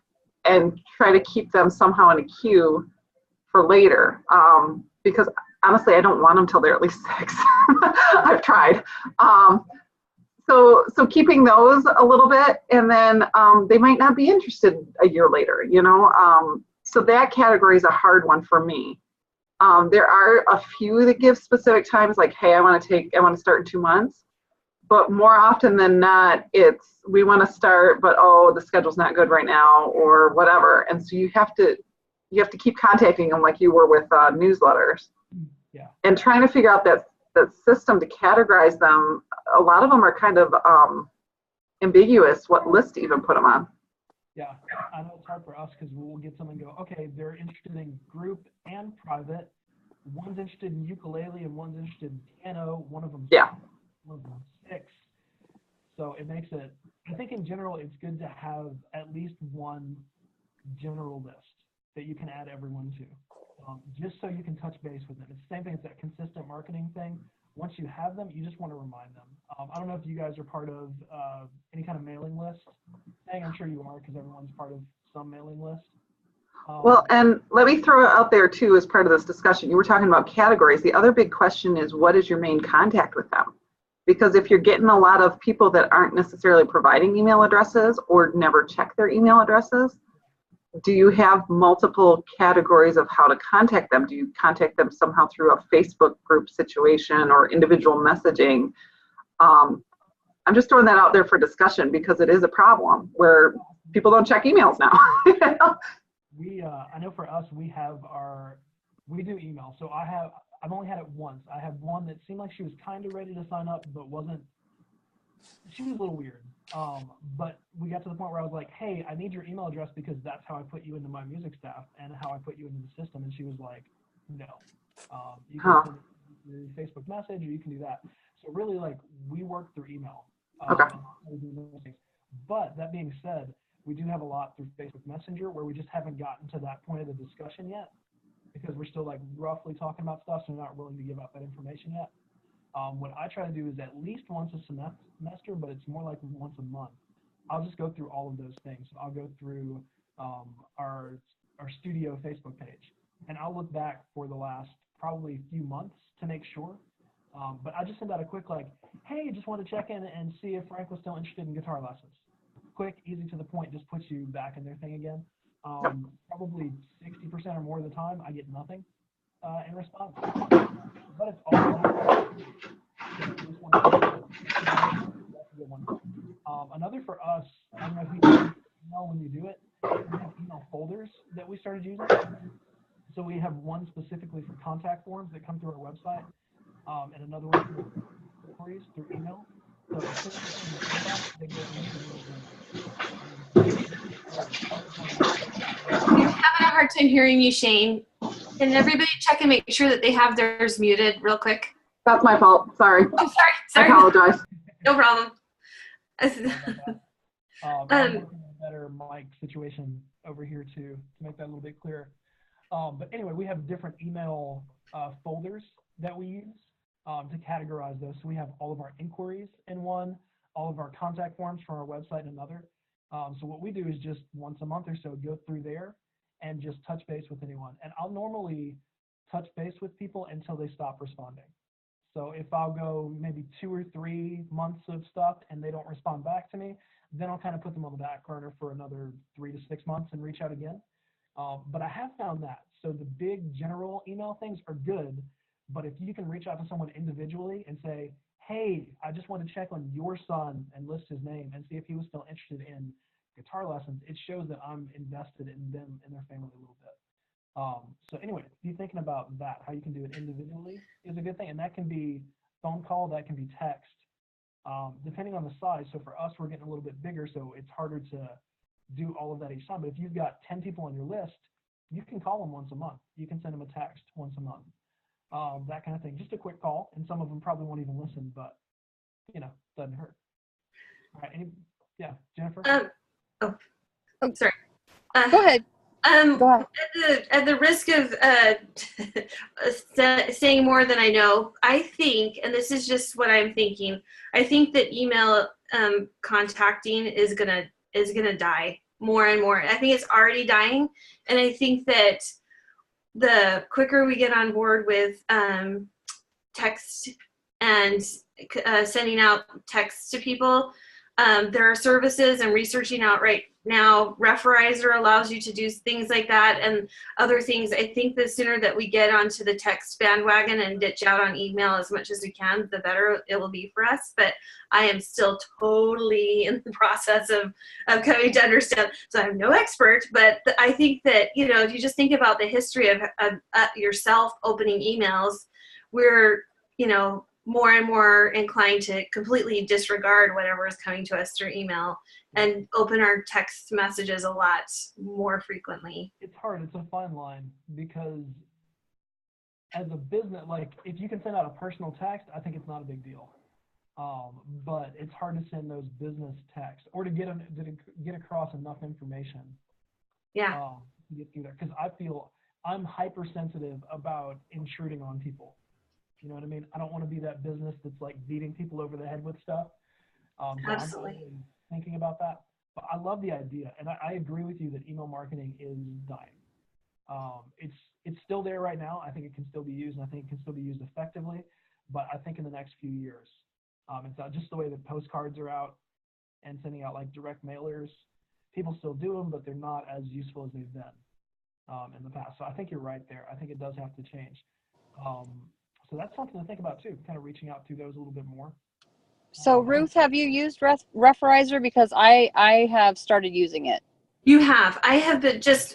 try to keep them somehow in a queue for later. Because honestly, I don't want them till they're at least 6. I've tried. So keeping those a little bit, and then they might not be interested a year later, so that category is a hard one for me. There are a few that give specific times, like, hey, I want to start in 2 months. But more often than not, it's we want to start, but the schedule's not good right now, or whatever. And so you have to keep contacting them like you were with newsletters. Yeah. And trying to figure out that system to categorize them. A lot of them are kind of ambiguous what list to even put them on. Yeah, I know it's hard for us because we'll get someone go, okay, they're interested in group and private. One's interested in ukulele and one's interested in piano. One of them 6. So it makes it, I think in general, it's good to have at least one general list that you can add everyone to, just so you can touch base with them. It's the same thing as that consistent marketing thing. Once you have them, you just want to remind them. I don't know if you guys are part of any kind of mailing list thing. I'm sure you are, because everyone's part of some mailing list. Well, and let me throw it out there too as part of this discussion. You were talking about categories. The other big question is, what is your main contact with them? Because if you're getting a lot of people that aren't necessarily providing email addresses or never check their email addresses, do you have multiple categories of how to contact them? Do you contact them somehow through a Facebook group situation or individual messaging? I'm just throwing that out there for discussion because it is a problem where people don't check emails now. I know for us, we do email. So I've only had it once. I had one that seemed like she was kind of ready to sign up, but wasn't. She was a little weird. But we got to the point where I was like, hey, I need your email address because that's how I put you into my music staff and how I put you into the system. And she was like, no. You can send it through Facebook message, or you can do that. So really, like, we work through email. Okay. But that being said, we do have a lot through Facebook Messenger where we just haven't gotten to that point of the discussion yet because we're still like roughly talking about stuff, so we're not willing to give out that information yet. What I try to do is at least once a semester, but it's more like once a month. I'll just go through all of those things. I'll go through our studio Facebook page, and I'll look back for the last probably few months to make sure. But I just send out a quick like, hey, just want to check in and see if Frank was still interested in guitar lessons. Quick, easy to the point, just puts you back in their thing again. Probably 60% or more of the time, I get nothing in response. But it's all another for us, I don't know if you can email when you do it, we have email folders that we started using. So we have one specifically for contact forms that come through our website, and another one for inquiries through email. So I'm having a hard time hearing you, Shane. Can everybody check and make sure that they have theirs muted real quick? That's my fault. Sorry. Oh, sorry. I apologize. No problem. I'm working on a better mic situation over here to make that a little bit clearer. But anyway, we have different email folders that we use to categorize those. So we have all of our inquiries in one, all of our contact forms from our website in another. So what we do is just once a month or so go through there and just touch base with anyone. And I'll normally touch base with people until they stop responding. So if I'll go maybe 2 or 3 months of stuff and they don't respond back to me, then I'll kind of put them on the back burner for another 3 to 6 months and reach out again. But I have found that. So the big general email things are good, but if you can reach out to someone individually and say, hey, I just want to check on your son and list his name and see if he was still interested in guitar lessons, it shows that I'm invested in them and their family a little bit. So anyway, be thinking about that, how you can do it individually is a good thing. And that can be phone call, that can be text, depending on the size. So for us, we're getting a little bit bigger, so it's harder to do all of that each time. But if you've got 10 people on your list, you can call them once a month. You can send them a text once a month, that kind of thing. Just a quick call, and some of them probably won't even listen, but doesn't hurt. All right, yeah, Jennifer? Sorry. Go ahead. Go ahead. At the risk of saying more than I know, I think, and this is just what I'm thinking, I think that email contacting is gonna die more and more. I think it's already dying, and I think that the quicker we get on board with text and sending out texts to people, there are services and researching out right now. Referizer allows you to do things like that and other things. I think the sooner that we get onto the text bandwagon and ditch out on email as much as we can, the better it will be for us. But I am still totally in the process of coming to understand. So I'm no expert, but I think that, if you just think about the history of yourself opening emails, we're, more and more inclined to completely disregard whatever is coming to us through email and open our text messages a lot more frequently. It's hard. It's a fine line because as a business, like if you can send out a personal text, I think it's not a big deal. But it's hard to send those business texts or to get across enough information. Yeah. To get through there, because I feel I'm hypersensitive about intruding on people. You know what I mean? I don't want to be that business that's like beating people over the head with stuff. So Absolutely. I'm always thinking about that. But I love the idea, and I agree with you that email marketing is dying. It's still there right now. I think it can still be used, and I think it can still be used effectively. But I think in the next few years, it's not just the way that postcards are out and sending out like direct mailers. People still do them, but they're not as useful as they've been in the past. So I think you're right there. I think it does have to change. So that's something to think about too, kind of reaching out to those a little bit more. So Ruth, have you used Referizer? Because I have started using it. You have. I have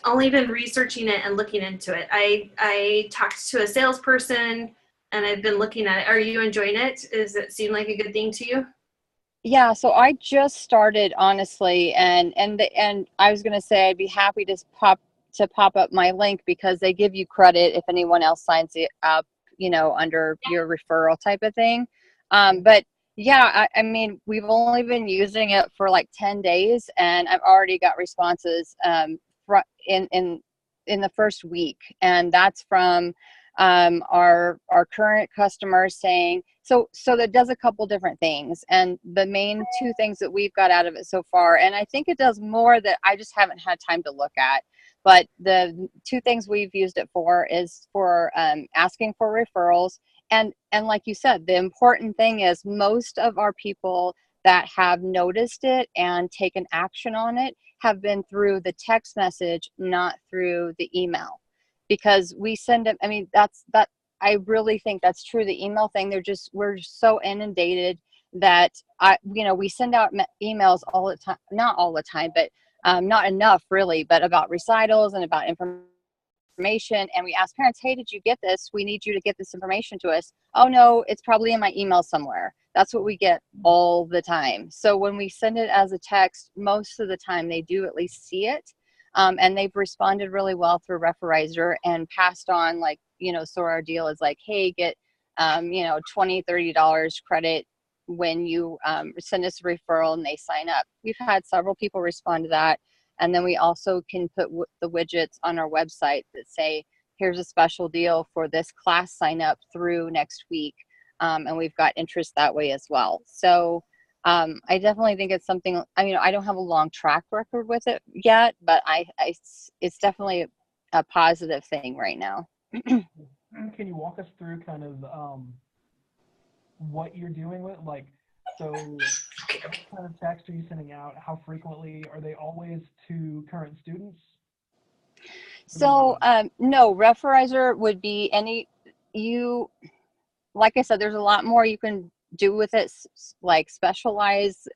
only been researching it and looking into it. I talked to a salesperson and I've been looking at it. Are you enjoying it? Does it seem like a good thing to you? Yeah, so I just started, honestly, and I was going to say I'd be happy to pop up my link because they give you credit if anyone else signs it up, under your referral type of thing. But yeah, I mean, we've only been using it for like 10 days and I've already got responses in the first week. And that's from our current customers saying, so that does a couple different things. And the main two things that we've got out of it so far, and I think it does more that I just haven't had time to look at, but the two things we've used it for is for asking for referrals. And like you said, the important thing is most of our people that have noticed it and taken action on it have been through the text message, not through the email. Because we send them, I mean, I really think that's true. The email thing, we're so inundated that we send out emails all the time, not all the time, but not enough really, but about recitals and about information. And we ask parents, hey, did you get this? We need you to get this information to us. Oh no, it's probably in my email somewhere. That's what we get all the time. So when we send it as a text, most of the time they do at least see it. And they've responded really well through Referizer and passed on, like, so our deal is like, hey, get, $20, $30 credit when you send us a referral and they sign up. We've had several people respond to that. And then we also can put the widgets on our website that say, here's a special deal for this class sign up through next week. And we've got interest that way as well. So I definitely think it's something, I don't have a long track record with it yet, but it's definitely a positive thing right now. Can you walk us through kind of what you're doing with, like, so what kind of text are you sending out? How frequently? Are they always to current students? So, no, referizer would be like I said, there's a lot more you can do with it, like specialize,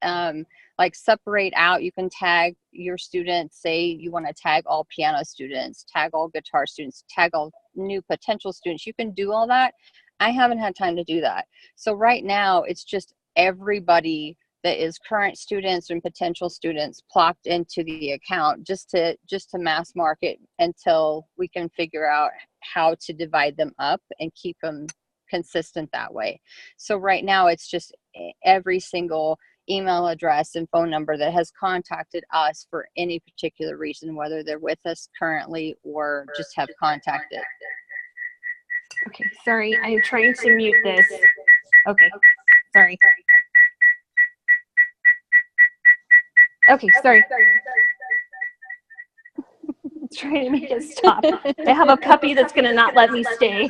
like separate out. You can tag your students, say you want to tag all piano students, tag all guitar students, tag all new potential students. You can do all that. I haven't had time to do that. So right now it's just everybody that is current students and potential students plopped into the account just to mass market until we can figure out how to divide them up and keep them consistent that way. So right now it's just every single email address and phone number that has contacted us for any particular reason, whether they're with us currently or just have contacted. Okay, sorry, I'm trying to mute this. Okay, sorry. Okay, sorry. Trying to make it stop. I have a puppy that's gonna not let me stay.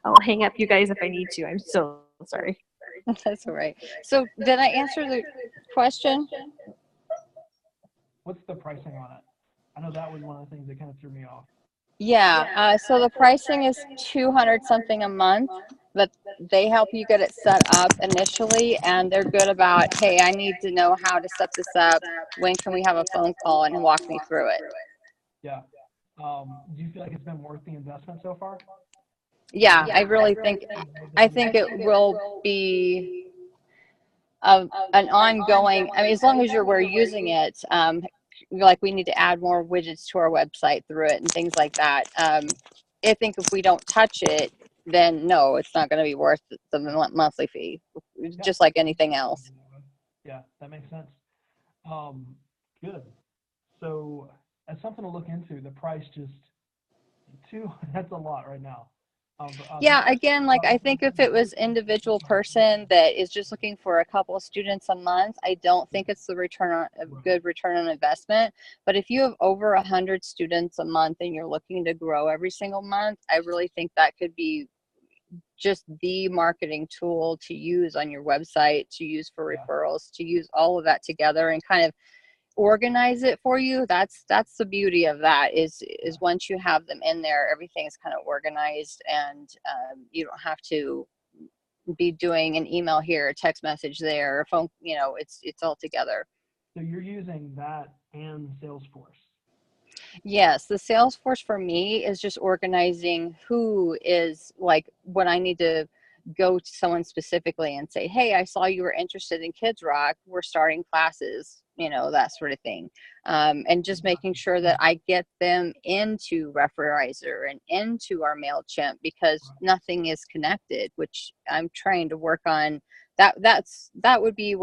I'll hang up you guys if I need to. I'm so sorry. That's all right. So did I answer the question? What's the pricing on it? I know that was one of the things that kind of threw me off. Yeah, so the pricing is 200 something a month, but they help you get it set up initially, and they're good about, hey, I need to know how to set this up. When can we have a phone call and walk me through it? Yeah. Do you feel like it's been worth the investment so far? Yeah, I really think, I think it will be an ongoing, I mean, as long as we're using it, like we need to add more widgets to our website through it and things like that. I think if we don't touch it, then no, it's not going to be worth the monthly fee, just like anything else. Yeah, that makes sense. Good. So as something to look into, the price just that's a lot right now. Yeah, again, like I think if it was individual person that is just looking for a couple of students a month, I don't think it's the good return on investment. But if you have over 100 students a month and you're looking to grow every single month, I really think that could be just the marketing tool to use on your website, to use for referrals, to use all of that together and kind of organize it for you. That's the beauty of that is once you have them in there, everything's kind of organized, and you don't have to be doing an email here, a text message there, a phone, it's all together. So you're using that and Salesforce. Yes, the Salesforce for me is just organizing who is like when I need to go to someone specifically and say, hey, I saw you were interested in Kids Rock. We're starting classes, that sort of thing. And just making sure that I get them into Referizer and into our MailChimp because nothing is connected, which I'm trying to work on. That would be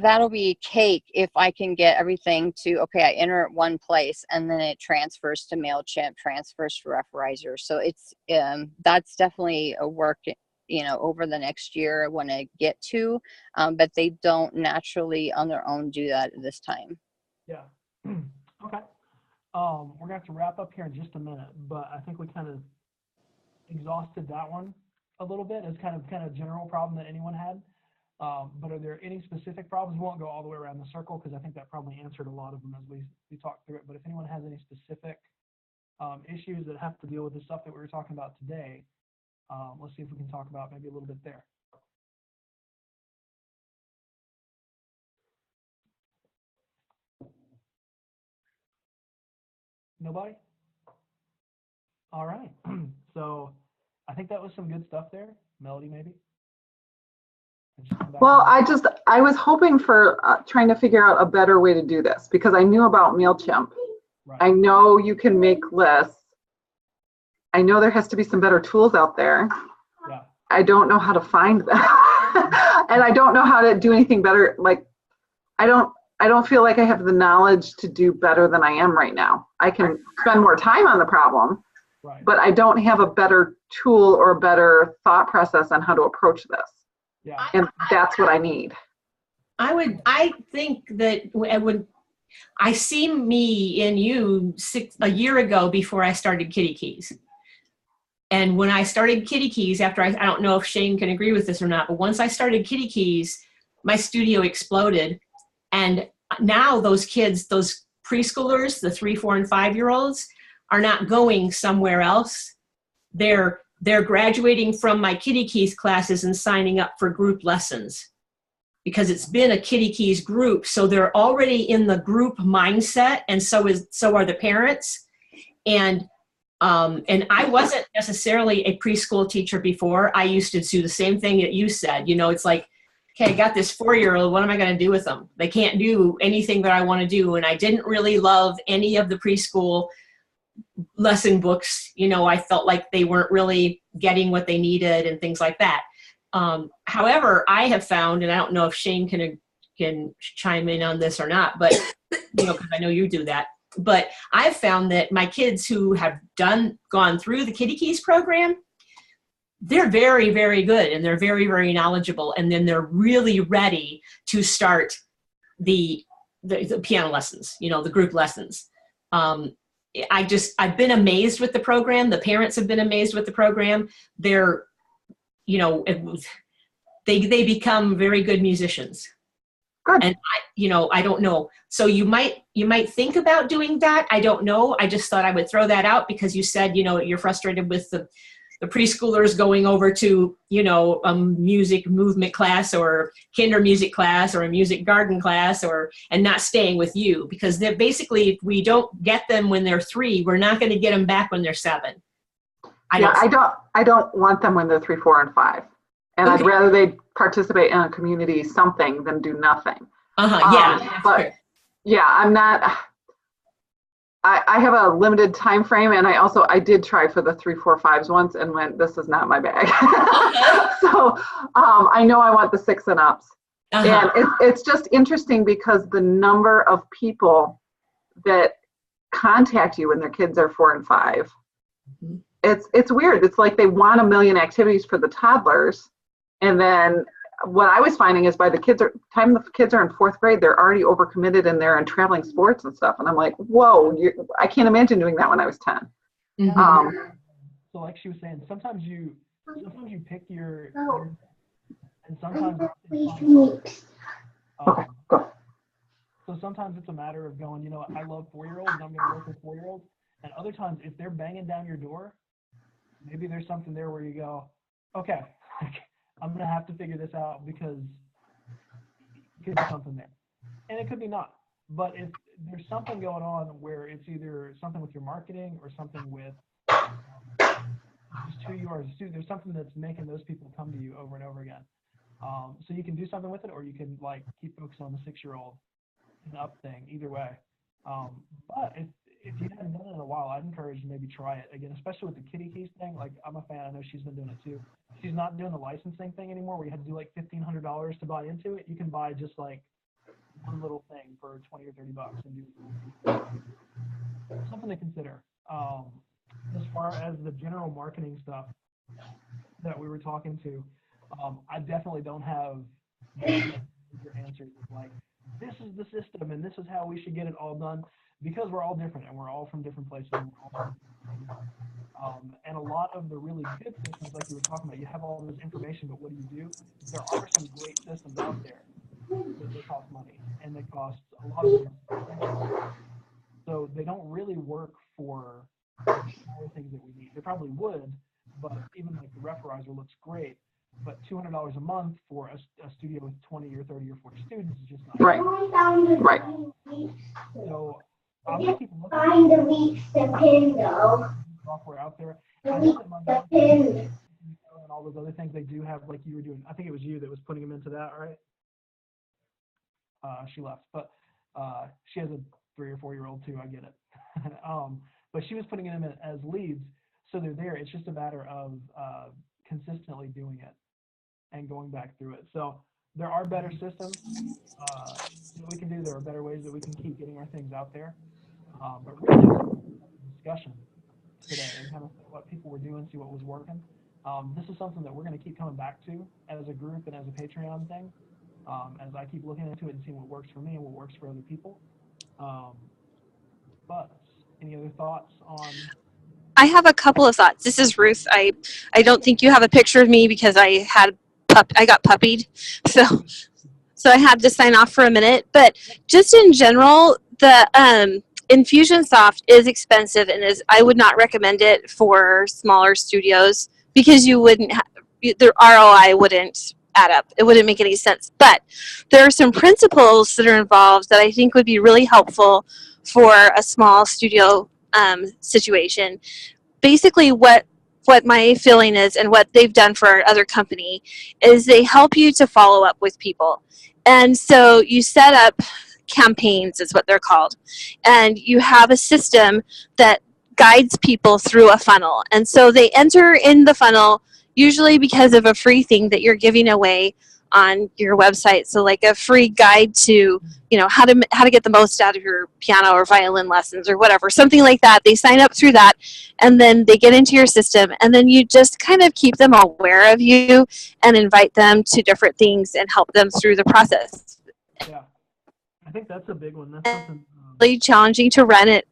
that'll be cake if I can get everything to, okay, I enter it one place and then it transfers to MailChimp, transfers to Referizer. So it's, that's definitely a work, over the next year I want to get to, but they don't naturally on their own do that at this time. Yeah. Okay. We're gonna have to wrap up here in just a minute, but I think we kind of exhausted that one a little bit as kind of general problem that anyone had. But are there any specific problems? We won't go all the way around the circle because I think that probably answered a lot of them as we talked through it. But if anyone has any specific issues that have to deal with the stuff that we were talking about today, let's see if we can talk about maybe a little bit there. Nobody? All right. So I think that was some good stuff there. Melody, maybe? Well, I was hoping for trying to figure out a better way to do this because I knew about MailChimp. Right. I know you can make lists. I know there has to be some better tools out there. Yeah. I don't know how to find them. And I don't know how to do anything better. Like, I don't feel like I have the knowledge to do better than I am right now. I can spend more time on the problem, right, but I don't have a better tool or a better thought process on how to approach this. Yeah. And that's what I need. I think that when I see me in you a year ago before I started Kitty Keys. And when I started Kitty Keys, after I don't know if Shane can agree with this or not, but once I started Kitty Keys, my studio exploded. And now those kids, those preschoolers, the 3, 4, and 5-year-olds, are not going somewhere else. They're graduating from my Kitty Keys classes and signing up for group lessons because it's been a Kitty Keys group. So they're already in the group mindset, and so are the parents. And I wasn't necessarily a preschool teacher before. I used to do the same thing that you said. You know, it's like, okay, I got this 4-year-old. What am I going to do with them? They can't do anything that I want to do. And I didn't really love any of the preschool lesson books. You know, I felt like they weren't really getting what they needed and things like that. However, I have found, and I don't know if Shane can chime in on this or not, but you know, because I know you do that. But I've found that my kids who have gone through the Kitty Keys program, they're very, very good, and they're very, very knowledgeable, and then they're really ready to start the piano lessons, you know, the group lessons. I've been amazed with the program. The parents have been amazed with the program. They're, you know, they become very good musicians. Good. And I don't know. So you might think about doing that. I don't know. I just thought I would throw that out because you said, you know, you're frustrated with the preschoolers going over to, you know, a music movement class or kinder music class or a music garden class and not staying with you, because they're basically, if we don't get them when they're 3, we're not going to get them back when they're 7. I don't want them when they're 3, 4, and 5. And Okay. I'd rather they participate in a community something than do nothing. Yeah. But yeah, I'm not. I have a limited time frame, and I did try for the 3, 4, 5s once and went, this is not my bag. So I know I want the 6 and ups. And it's just interesting because the number of people that contact you when their kids are 4 and 5, it's weird. It's like they want a million activities for the toddlers, and then what I was finding is by the time the kids are in 4th grade, they're already overcommitted and they're in traveling sports and stuff. And I'm like, whoa, I can't imagine doing that when I was 10. So like she was saying, sometimes you pick your and sometimes it's so sometimes it's a matter of going, you know, I love 4-year-olds and I'm going to work with 4-year-olds. And other times, if they're banging down your door, maybe there's something there where you go, okay, I'm going to have to figure this out because it could be something there. And it could be not. But if there's something going on where it's either something with your marketing or something with just who you are as a student, there's something that's making those people come to you over and over again. So you can do something with it, or you can like keep focusing on the 6-year-old and up thing, either way. But if you haven't done it in a while, I'd encourage you to maybe try it again, especially with the Kitty Keys thing. Like, I'm a fan. I know she's been doing it too. She's not doing the licensing thing anymore where you had to do like $1,500 to buy into it. You can buy just like one little thing for $20 or $30 and do something to consider. As far as the general marketing stuff that we were talking to, I definitely don't have your answers. Like, this is the system and this is how we should get it all done, because we're all different and we're all from different places. And a lot of the really good systems, like you were talking about, you have all this information, but what do? There are some great systems out there, but they cost money and they cost a lot of money. So they don't really work for all the things that we need. They probably would, but even like the Referizer looks great, but $200 a month for a studio with 20 or 30 or 40 students is just not Right. Right. So I'm gonna keep looking. Find the weeks to pin though. Software out there. I know that my dad and all those other things, they do have, like you were doing. I think it was you that was putting them into that, right? She left, but she has a 3 or 4-year-old too. I get it. But she was putting them in as leads, so they're there. It's just a matter of consistently doing it and going back through it. So there are better systems that we can do. There are better ways that we can keep getting our things out there. But really, discussion today and kind of what people were doing, see what was working. This is something that we're going to keep coming back to as a group and as a Patreon thing. As I keep looking into it and seeing what works for me and what works for other people. But any other thoughts on? I have a couple of thoughts. This is Ruth. I don't think you have a picture of me because I got puppied, so I had to sign off for a minute. But just in general, the Infusionsoft is expensive and I would not recommend it for smaller studios because you wouldn't the ROI wouldn't add up. It wouldn't make any sense. But there are some principles that are involved that I think would be really helpful for a small studio situation. Basically, what my feeling is and what they've done for our other company is they help you to follow up with people. And so you set up campaigns is what they're called. And you have a system that guides people through a funnel. And so they enter in the funnel usually because of a free thing that you're giving away on your website. So like a free guide to, how to get the most out of your piano or violin lessons or whatever, something like that. They sign up through that and then they get into your system and then you just kind of keep them aware of you and invite them to different things and help them through the process. Yeah, I think that's a big one. That's something Really challenging to run it.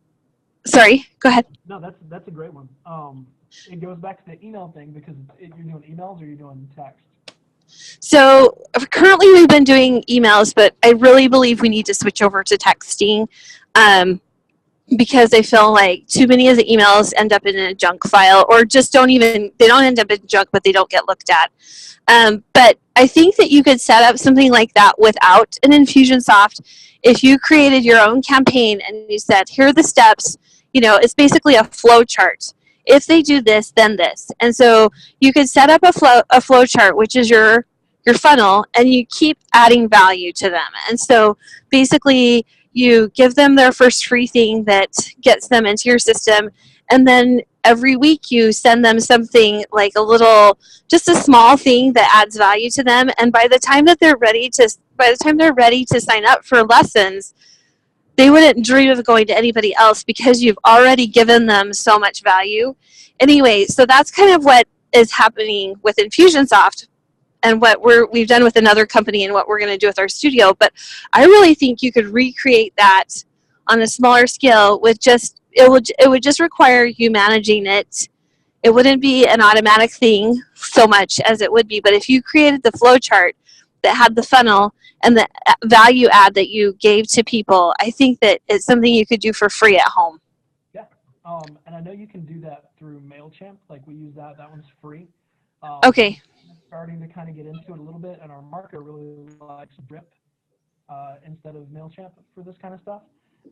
Sorry, go ahead. No, that's a great one. It goes back to the email thing because you're doing emails or you're doing text. So currently we've been doing emails, but I really believe we need to switch over to texting because I feel like too many of the emails end up in a junk file or just they don't end up in junk, but they don't get looked at. But I think that you could set up something like that without an Infusionsoft. If you created your own campaign and you said, here are the steps, it's basically a flow chart. If they do this, then this. And so you could set up a flow chart, which is your funnel, and you keep adding value to them. And so basically you give them their first free thing that gets them into your system, and then every week you send them something like just a small thing that adds value to them. And by the time they're ready to sign up for lessons, they wouldn't dream of going to anybody else because you've already given them so much value. Anyway, so that's kind of what is happening with Infusionsoft and what we've done with another company and what we're going to do with our studio. But I really think you could recreate that on a smaller scale with it would just require you managing it. It wouldn't be an automatic thing so much as it would be. But if you created the flow chart that had the funnel and the value add that you gave to people, I think that it's something you could do for free at home. Yeah, and I know you can do that through MailChimp. Like we use that one's free. Okay. Starting to kind of get into it a little bit, and our market really likes Drip instead of MailChimp for this kind of stuff.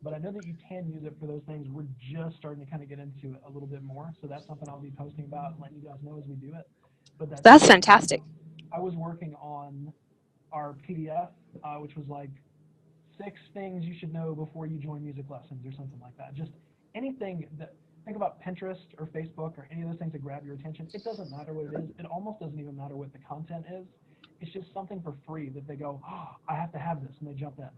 But I know that you can use it for those things. We're just starting to kind of get into it a little bit more. So that's something I'll be posting about and letting you guys know as we do it. But that's fantastic. I was working on our PDF, which was like 6 things you should know before you join music lessons or something like that. Just anything that, think about Pinterest or Facebook or any of those things that grab your attention. It doesn't matter what it is. It almost doesn't even matter what the content is. It's just something for free that they go, oh, I have to have this, and they jump in.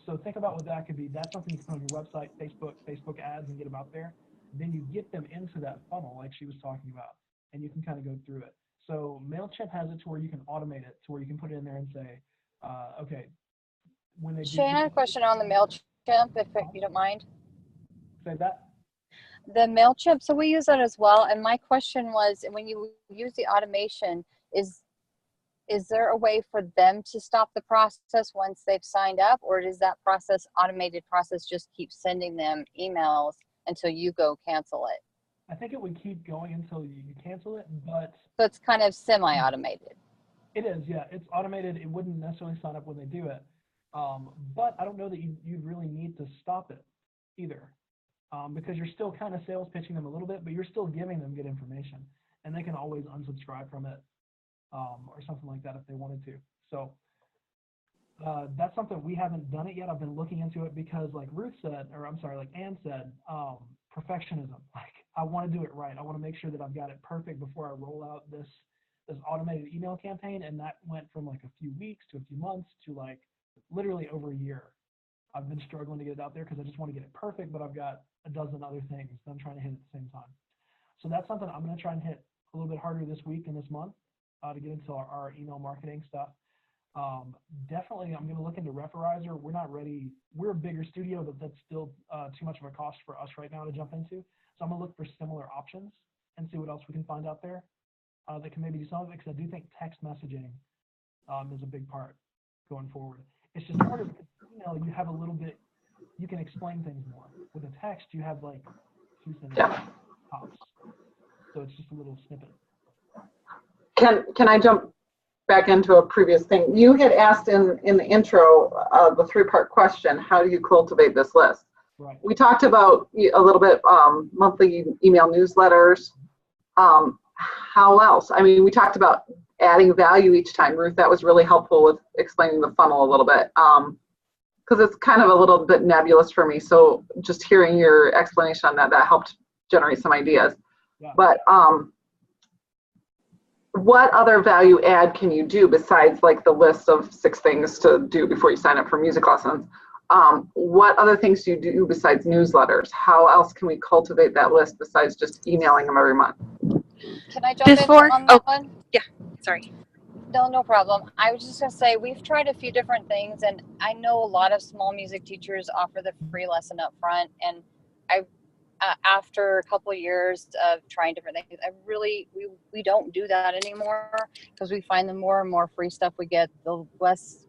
So think about what that could be. That's something you can put on your website, Facebook ads, and get them out there. Then you get them into that funnel like she was talking about, and you can kind of go through it. So MailChimp has it to where you can automate it, to where you can put it in there and say, okay, when they Shane, I had a question on the MailChimp, if you don't mind. Say that. The MailChimp, so we use that as well. And my question was, when you use the automation, is there a way for them to stop the process once they've signed up, or does that automated process just keep sending them emails until you go cancel it? I think it would keep going until you cancel it, but... So it's kind of semi-automated. It is, yeah. It's automated. It wouldn't necessarily sign up when they do it. But I don't know that you really need to stop it either, because you're still kind of sales pitching them a little bit, but you're still giving them good information, and they can always unsubscribe from it or something like that if they wanted to. So that's something we haven't done it yet. I've been looking into it because, like Ann said, perfectionism. Like, I want to do it right. I want to make sure that I've got it perfect before I roll out this automated email campaign, and that went from like a few weeks to a few months to like literally over a year. I've been struggling to get it out there because I just want to get it perfect, but I've got a dozen other things that I'm trying to hit at the same time. So that's something I'm going to try and hit a little bit harder this week and this month to get into our email marketing stuff. Definitely, I'm going to look into Referizer. We're not ready. We're a bigger studio, but that's still too much of a cost for us right now to jump into. So I'm going to look for similar options and see what else we can find out there that can maybe do some of it, because I do think text messaging is a big part going forward. It's just harder because email, you have a little bit, you can explain things more. With a text, you have like 2 sentences tops. So it's just a little snippet. Can I jump back into a previous thing? You had asked in the intro the 3-part question, how do you cultivate this list? Right. We talked about a little bit monthly email newsletters. How else? I mean, we talked about adding value each time. Ruth, that was really helpful with explaining the funnel a little bit, because it's kind of a little bit nebulous for me. So just hearing your explanation on that helped generate some ideas. Yeah. But what other value add can you do besides like the list of 6 things to do before you sign up for music lessons? What other things do you do besides newsletters? How else can we cultivate that list besides just emailing them every month? Can I jump in on that one? Yeah, sorry. No problem. I was just going to say, we've tried a few different things, and I know a lot of small music teachers offer the free lesson up front. And after a couple of years of trying different things, we don't do that anymore, because we find the more and more free stuff we get, the less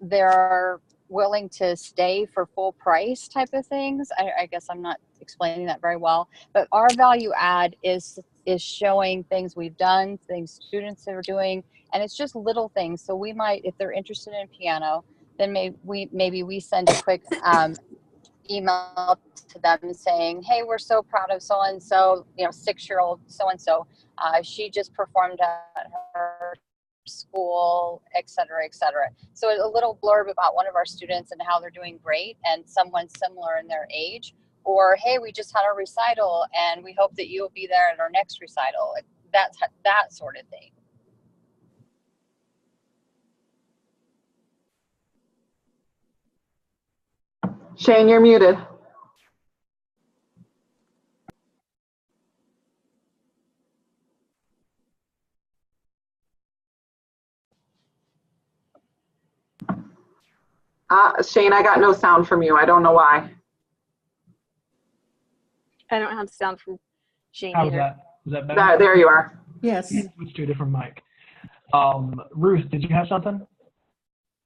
they're willing to stay for full price type of things. I guess I'm not explaining that very well, but our value add is showing things we've done, things students are doing, and it's just little things. So we might, if they're interested in piano, then maybe we send a quick email to them saying, hey, we're so proud of so-and-so, 6-year-old so-and-so. She just performed at her school, et cetera, et cetera. So a little blurb about one of our students and how they're doing great, and someone similar in their age. Or, hey, we just had a recital and we hope that you'll be there at our next recital. That's that sort of thing. Shane, you're muted. Shane, I got no sound from you. I don't know why. I don't have sound from Shane How's either. that? Is that better? There you are. Yes. Switch to a different mic. Ruth, did you have something?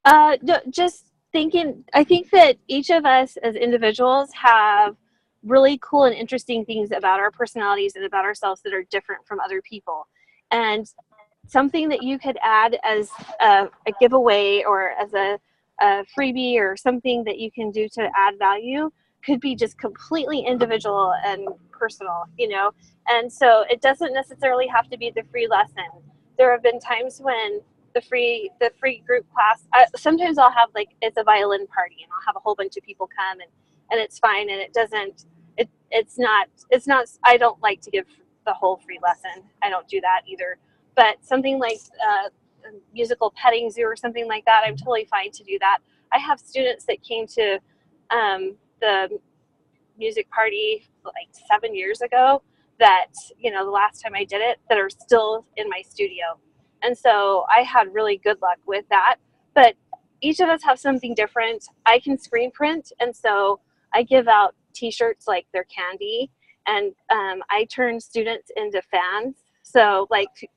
No, just thinking, I think that each of us as individuals have really cool and interesting things about our personalities and about ourselves that are different from other people. And something that you could add as a giveaway or as a freebie or something that you can do to add value could be just completely individual and personal, and so it doesn't necessarily have to be the free lesson. There have been times when the free group class, sometimes I'll have it's a violin party and I'll have a whole bunch of people come and it's fine, and it's not I don't like to give the whole free lesson. I don't do that either. But something like musical petting zoo or something like that, I'm totally fine to do that. I have students that came to the music party 7 years ago that, the last time I did it, that are still in my studio. And so I had really good luck with that. But each of us have something different. I can screen print, and so I give out t-shirts like they're candy, and I turn students into fans. So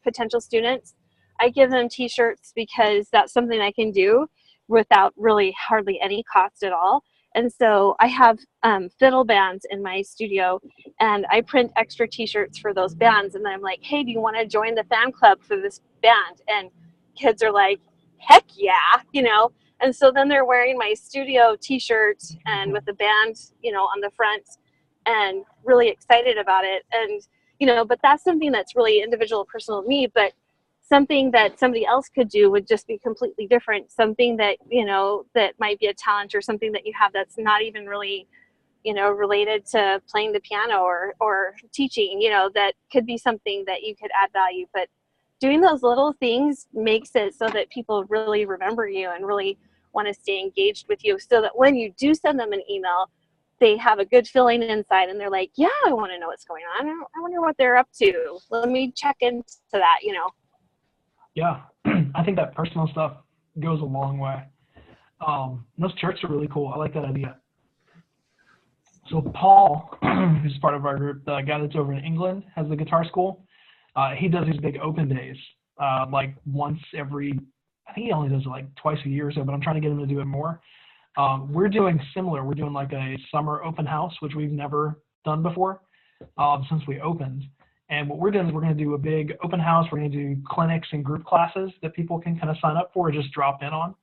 potential students, I give them t-shirts because that's something I can do without really hardly any cost at all. And so I have fiddle bands in my studio, and I print extra t-shirts for those bands. And then I'm like, hey, do you want to join the fan club for this band? And kids are like, heck yeah, And so then they're wearing my studio t-shirt and with the band, on the front, and really excited about it. And, but that's something that's really individual, personal to me. But something that somebody else could do would just be completely different. Something that, that might be a talent or something that you have that's not even really, related to playing the piano or teaching, that could be something that you could add value. But doing those little things makes it so that people really remember you and really want to stay engaged with you, so that when you do send them an email, they have a good feeling inside and they're like, yeah, I want to know what's going on. I wonder what they're up to. Let me check into that, Yeah, I think that personal stuff goes a long way. Those charts are really cool. I like that idea. So Paul, who's part of our group, the guy that's over in England, has the guitar school. He does these big open days, like once every, I think he only does it like twice a year or so, but I'm trying to get him to do it more. We're doing similar. We're doing like a summer open house, which we've never done before since we opened. And what we're doing is we're going to do a big open house. We're going to do clinics and group classes that people can kind of sign up for or just drop in on.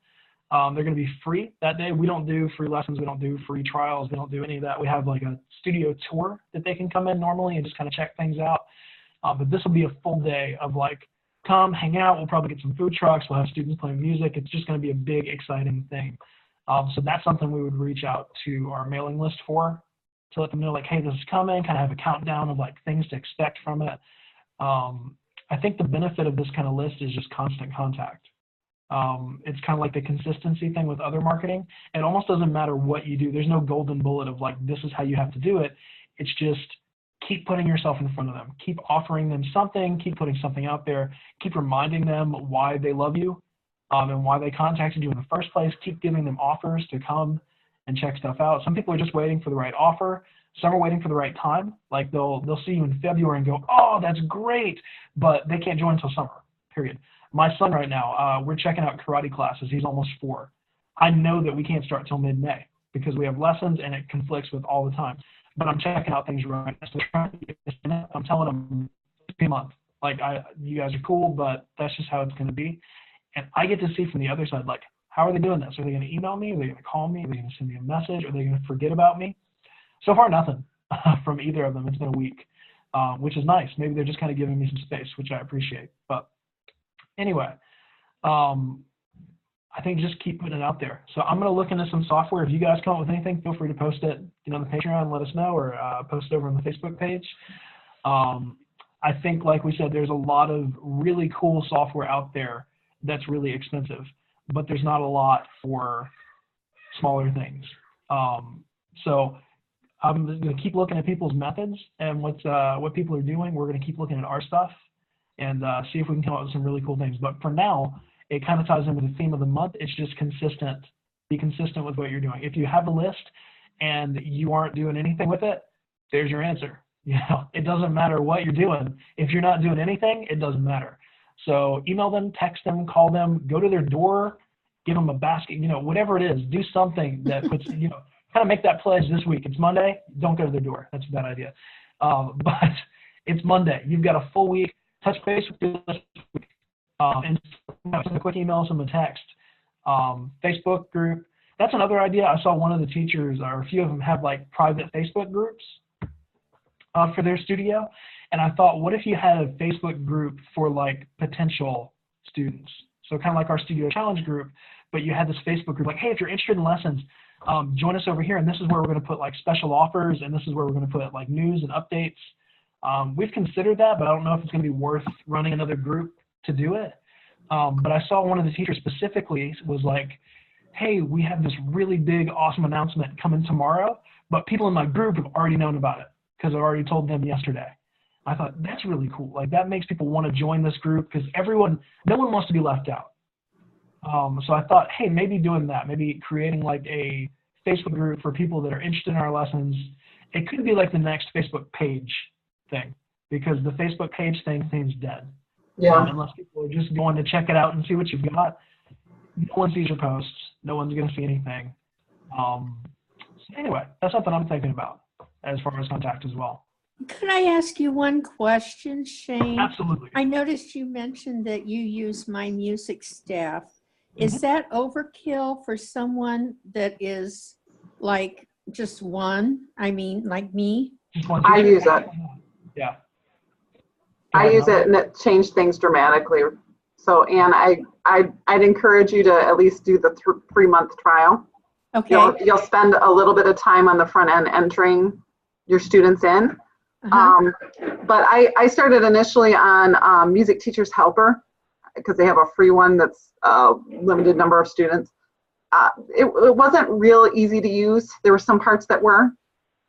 They're going to be free that day. We don't do free lessons. We don't do free trials. We don't do any of that. We have like a studio tour that they can come in normally and just kind of check things out. But this will be a full day of like, come hang out. We'll probably get some food trucks. We'll have students playing music. It's just going to be a big, exciting thing. So that's something we would reach out to our mailing list for, to let them know like, hey, this is coming, kind of have a countdown of like things to expect from it. I think the benefit of this kind of list is just constant contact. It's kind of like the consistency thing with other marketing. It almost doesn't matter what you do. There's no golden bullet of like, this is how you have to do it. It's just keep putting yourself in front of them. Keep offering them something. Keep putting something out there. Keep reminding them why they love you and why they contacted you in the first place. Keep giving them offers to come and check stuff out. Some people are just waiting for the right offer. Some are waiting for the right time. Like they'll see you in February and go, oh, that's great, but they can't join until summer, period. My son right now, we're checking out karate classes. He's almost 4. I know that we can't start till mid-May because we have lessons and it conflicts with all the time. But I'm checking out things right now. So I'm telling him it's a month. Like, you guys are cool, but that's just how it's going to be. And I get to see from the other side, like, how are they doing this? Are they going to email me? Are they going to call me? Are they going to send me a message? Are they going to forget about me? So far, nothing from either of them. It's been a week, which is nice. Maybe they're just kind of giving me some space, which I appreciate. But anyway, I think just keep putting it out there. So I'm going to look into some software. If you guys come up with anything, feel free to post it, on the Patreon and let us know, or post it over on the Facebook page. I think, like we said, there's a lot of really cool software out there that's really expensive, but there's not a lot for smaller things. So I'm going to keep looking at people's methods and what people are doing. We're going to keep looking at our stuff and see if we can come up with some really cool things. But for now, it kind of ties in with the theme of the month. It's just consistent. Be consistent with what you're doing. If you have a list and you aren't doing anything with it, there's your answer. It doesn't matter what you're doing. If you're not doing anything, it doesn't matter. So email them, text them, call them, go to their door, give them a basket, whatever it is. Do something that puts, kind of make that pledge this week. It's Monday. Don't go to their door. That's a bad idea. But it's Monday. You've got a full week. Touch base with you this week. And send a quick email, send them a text. Facebook group. That's another idea. I saw one of the teachers, or a few of them, have like private Facebook groups for their studio. And I thought, what if you had a Facebook group for like potential students? So kind of like our Studio Challenge group, but you had this Facebook group like, hey, if you're interested in lessons, join us over here. And this is where we're going to put like special offers. And this is where we're going to put like news and updates. We've considered that, but I don't know if it's going to be worth running another group to do it. But I saw one of the teachers specifically was like, hey, we have this really big, awesome announcement coming tomorrow, but people in my group have already known about it because I already told them yesterday. I thought, that's really cool. Like, that makes people want to join this group because no one wants to be left out. So I thought, hey, maybe doing that, maybe creating like a Facebook group for people that are interested in our lessons. It could be like the next Facebook page thing, because the Facebook page thing seems dead. Yeah. Unless people are just going to check it out and see what you've got. No one sees your posts. No one's going to see anything. So anyway, that's something I'm thinking about as far as contact as well. Could I ask you one question, Shane? Absolutely. I noticed you mentioned that you use My Music Staff. Is that overkill for someone that is like just one? I mean, like me? I use it. Yeah. I use it and it changed things dramatically. So, Anne, I'd encourage you to at least do the 3-month trial. Okay. You'll spend a little bit of time on the front end entering your students in. But I started initially on Music Teachers Helper because they have a free one that's a limited number of students. It wasn't real easy to use. There were some parts that were.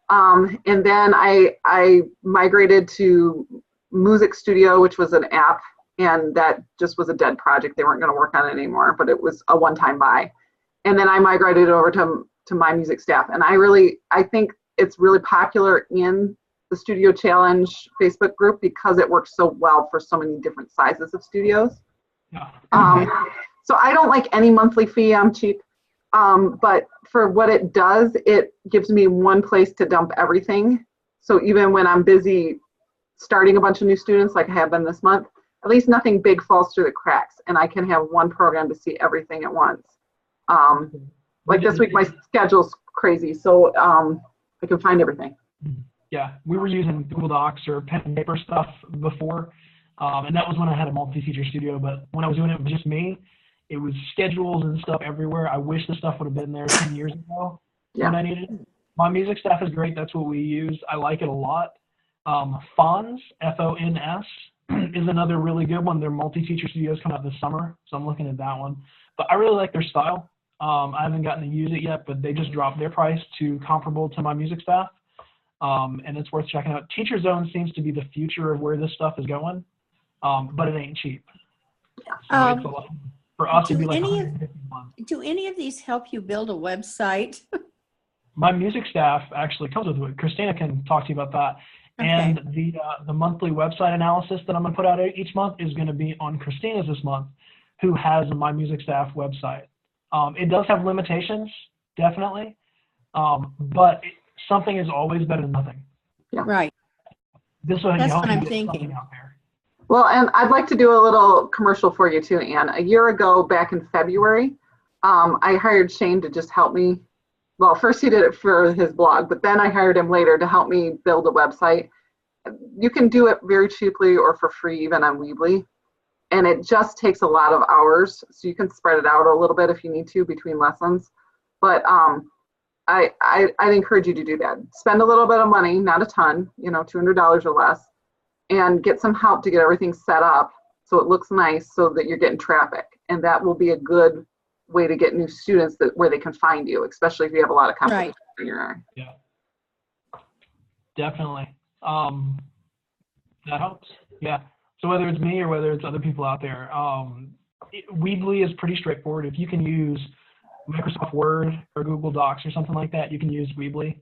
And then I migrated to Music Studio, which was an app, and that just was a dead project. They weren't going to work on it anymore, but it was a one-time buy. And then I migrated it over to My Music Staff. And I think it's really popular in the Studio Challenge Facebook group because it works so well for so many different sizes of studios. Yeah. So I don't like any monthly fee. I'm cheap. But for what it does, it gives me one place to dump everything. So even when I'm busy starting a bunch of new students, like I have been this month, at least nothing big falls through the cracks, and I can have one program to see everything at once. Like this week, my schedule's crazy, so I can find everything. Yeah, we were using Google Docs or pen and paper stuff before, and that was when I had a multi-feature studio. But when I was doing it with just me, it was schedules and stuff everywhere. I wish the stuff would have been there 10 years ago when I needed it. My Music Staff is great. That's what we use. I like it a lot. Fons, F-O-N-S, is another really good one. Their multi-feature studios come out this summer, so I'm looking at that one. But I really like their style. I haven't gotten to use it yet, but they just dropped their price to comparable to My Music Staff, and it's worth checking out. Teacher Zone seems to be the future of where this stuff is going, but it ain't cheap. So it's a lot. For us, it'd be like $150 a month. Do any of these help you build a website? My Music Staff actually comes with it. Christina can talk to you about that. Okay. And the monthly website analysis that I'm going to put out each month is going to be on Christina's this month, who has a My Music Staff website. It does have limitations, definitely, but something is always better than nothing. Yeah. Right. This will That's help what you I'm get something thinking. out there. Well, and I'd like to do a little commercial for you too, Ann. A year ago, back in February, I hired Shane to just help me. Well, first he did it for his blog, but then I hired him later to help me build a website. You can do it very cheaply or for free, even on Weebly. And it just takes a lot of hours. So you can spread it out a little bit if you need to between lessons. But I'd encourage you to do that. Spend a little bit of money, not a ton, $200 or less, and get some help to get everything set up so it looks nice so that you're getting traffic. And that will be a good way to get new students where they can find you, especially if you have a lot of competition in your area. Yeah, definitely. That helps. Yeah. So whether it's me or whether it's other people out there, Weebly is pretty straightforward. If you can use Microsoft Word or Google Docs or something like that, you can use Weebly.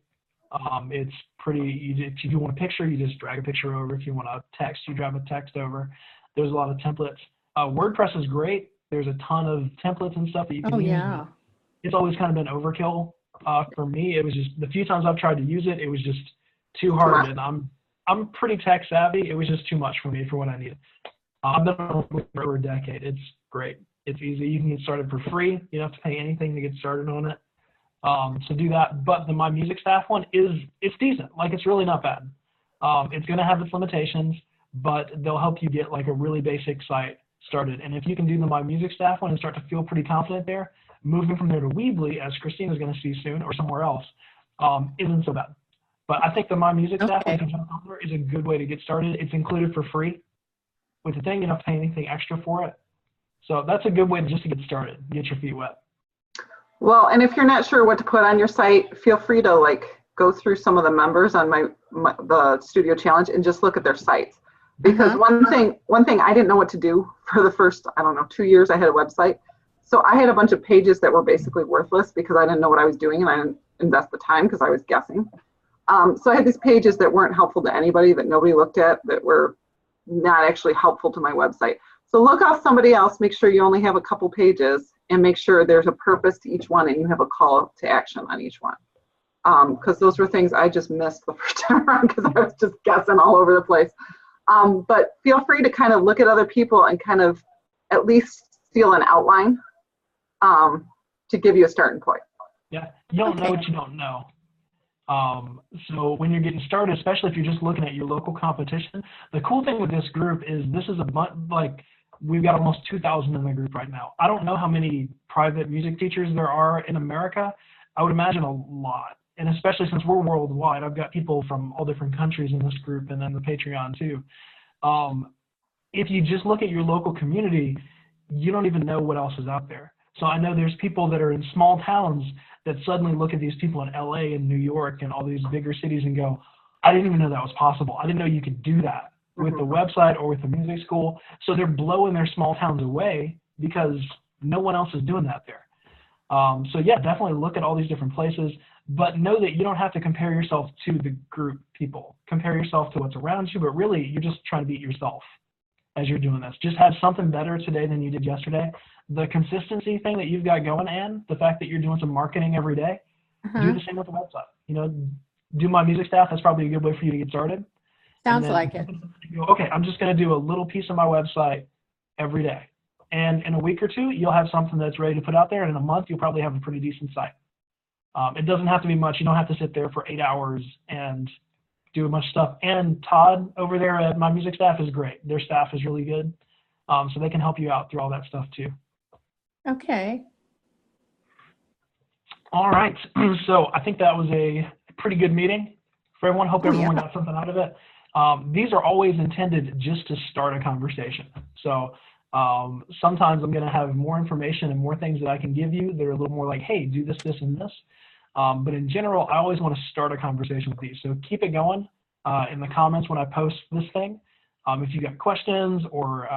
It's pretty easy. If you want a picture, you just drag a picture over. If you want a text, you drag a text over. There's a lot of templates. WordPress is great. There's a ton of templates and stuff that you can use. Yeah. It's always kind of been overkill for me. It was just the few times I've tried to use it, it was just too hard. And I'm pretty tech savvy. It was just too much for me for what I needed. I've been on it for over a decade. It's great. It's easy. You can get started for free. You don't have to pay anything to get started on it. So do that. But the My Music Staff one it's decent. Like, it's really not bad. It's going to have its limitations, but they'll help you get like a really basic site started. And if you can do the My Music Staff one and start to feel pretty confident there, moving from there to Weebly, as Christina's going to see soon, or somewhere else, isn't so bad. But I think the My Music Staff is a good way to get started. It's included for free with the thing. You don't have to pay anything extra for it. So that's a good way just to get started, get your feet wet. Well, and if you're not sure what to put on your site, feel free to go through some of the members on the Studio Challenge and just look at their sites. Because one thing I didn't know what to do for the first, 2 years I had a website. So I had a bunch of pages that were basically worthless because I didn't know what I was doing and I didn't invest the time because I was guessing. So I had these pages that weren't helpful to anybody, that nobody looked at, that were not actually helpful to my website. So look off somebody else, make sure you only have a couple pages, and make sure there's a purpose to each one and you have a call to action on each one. Because those were things I just missed the first time around because I was just guessing all over the place. But feel free to kind of look at other people and kind of at least steal an outline to give you a starting point. Yeah, you don't know what you don't know. So when you're getting started, especially if you're just looking at your local competition, the cool thing with this group is this is we've got almost 2,000 in the group right now. I don't know how many private music teachers there are in America. I would imagine a lot. And especially since we're worldwide, I've got people from all different countries in this group, and then the Patreon too. If you just look at your local community, you don't even know what else is out there. So I know there's people that are in small towns that suddenly look at these people in LA and New York and all these bigger cities and go, I didn't even know that was possible. I didn't know you could do that. with the website or with the music school. So they're blowing their small towns away because no one else is doing that there. So yeah, definitely look at all these different places, but know that you don't have to compare yourself to the group people. Compare yourself to what's around you, but really you're just trying to beat yourself as you're doing this. Just have something better today than you did yesterday. The consistency thing that you've got going, Ann, the fact that you're doing some marketing every day, do the same with the website. You know, do my music staff. That's probably a good way for you to get started. Sounds like it. Go, okay, I'm just going to do a little piece of my website every day. And in a week or two, you'll have something that's ready to put out there. And in a month, you'll probably have a pretty decent site. It doesn't have to be much. You don't have to sit there for 8 hours and do a bunch of stuff. And Todd over there at my music staff is great. Their staff is really good. So they can help you out through all that stuff too. Okay. All right. So I think that was a pretty good meeting for everyone. Hope everyone yeah. got something out of it. These are always intended just to start a conversation. So sometimes I'm going to have more information and more things that I can give you that are a little more like, hey, do this, this, and this. But in general, I always want to start a conversation with these. So keep it going in the comments when I post this thing. If you got questions, or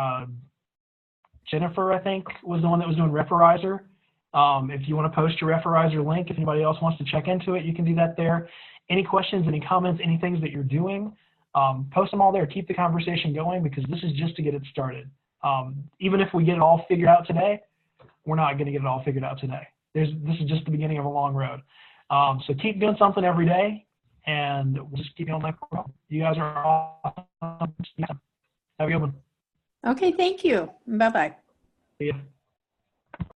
Jennifer, I think, was the one that was doing Referizer. If you want to post your Referizer link, if anybody else wants to check into it, you can do that there. Any questions, any comments, any things that you're doing, post them all there. Keep the conversation going, because this is just to get it started. Even if we get it all figured out today, we're not going to get it all figured out today. This is just the beginning of a long road. So keep doing something every day, and we'll just keep going like we're going. You guys are awesome. Have a good one. Okay, thank you. Bye-bye. See ya.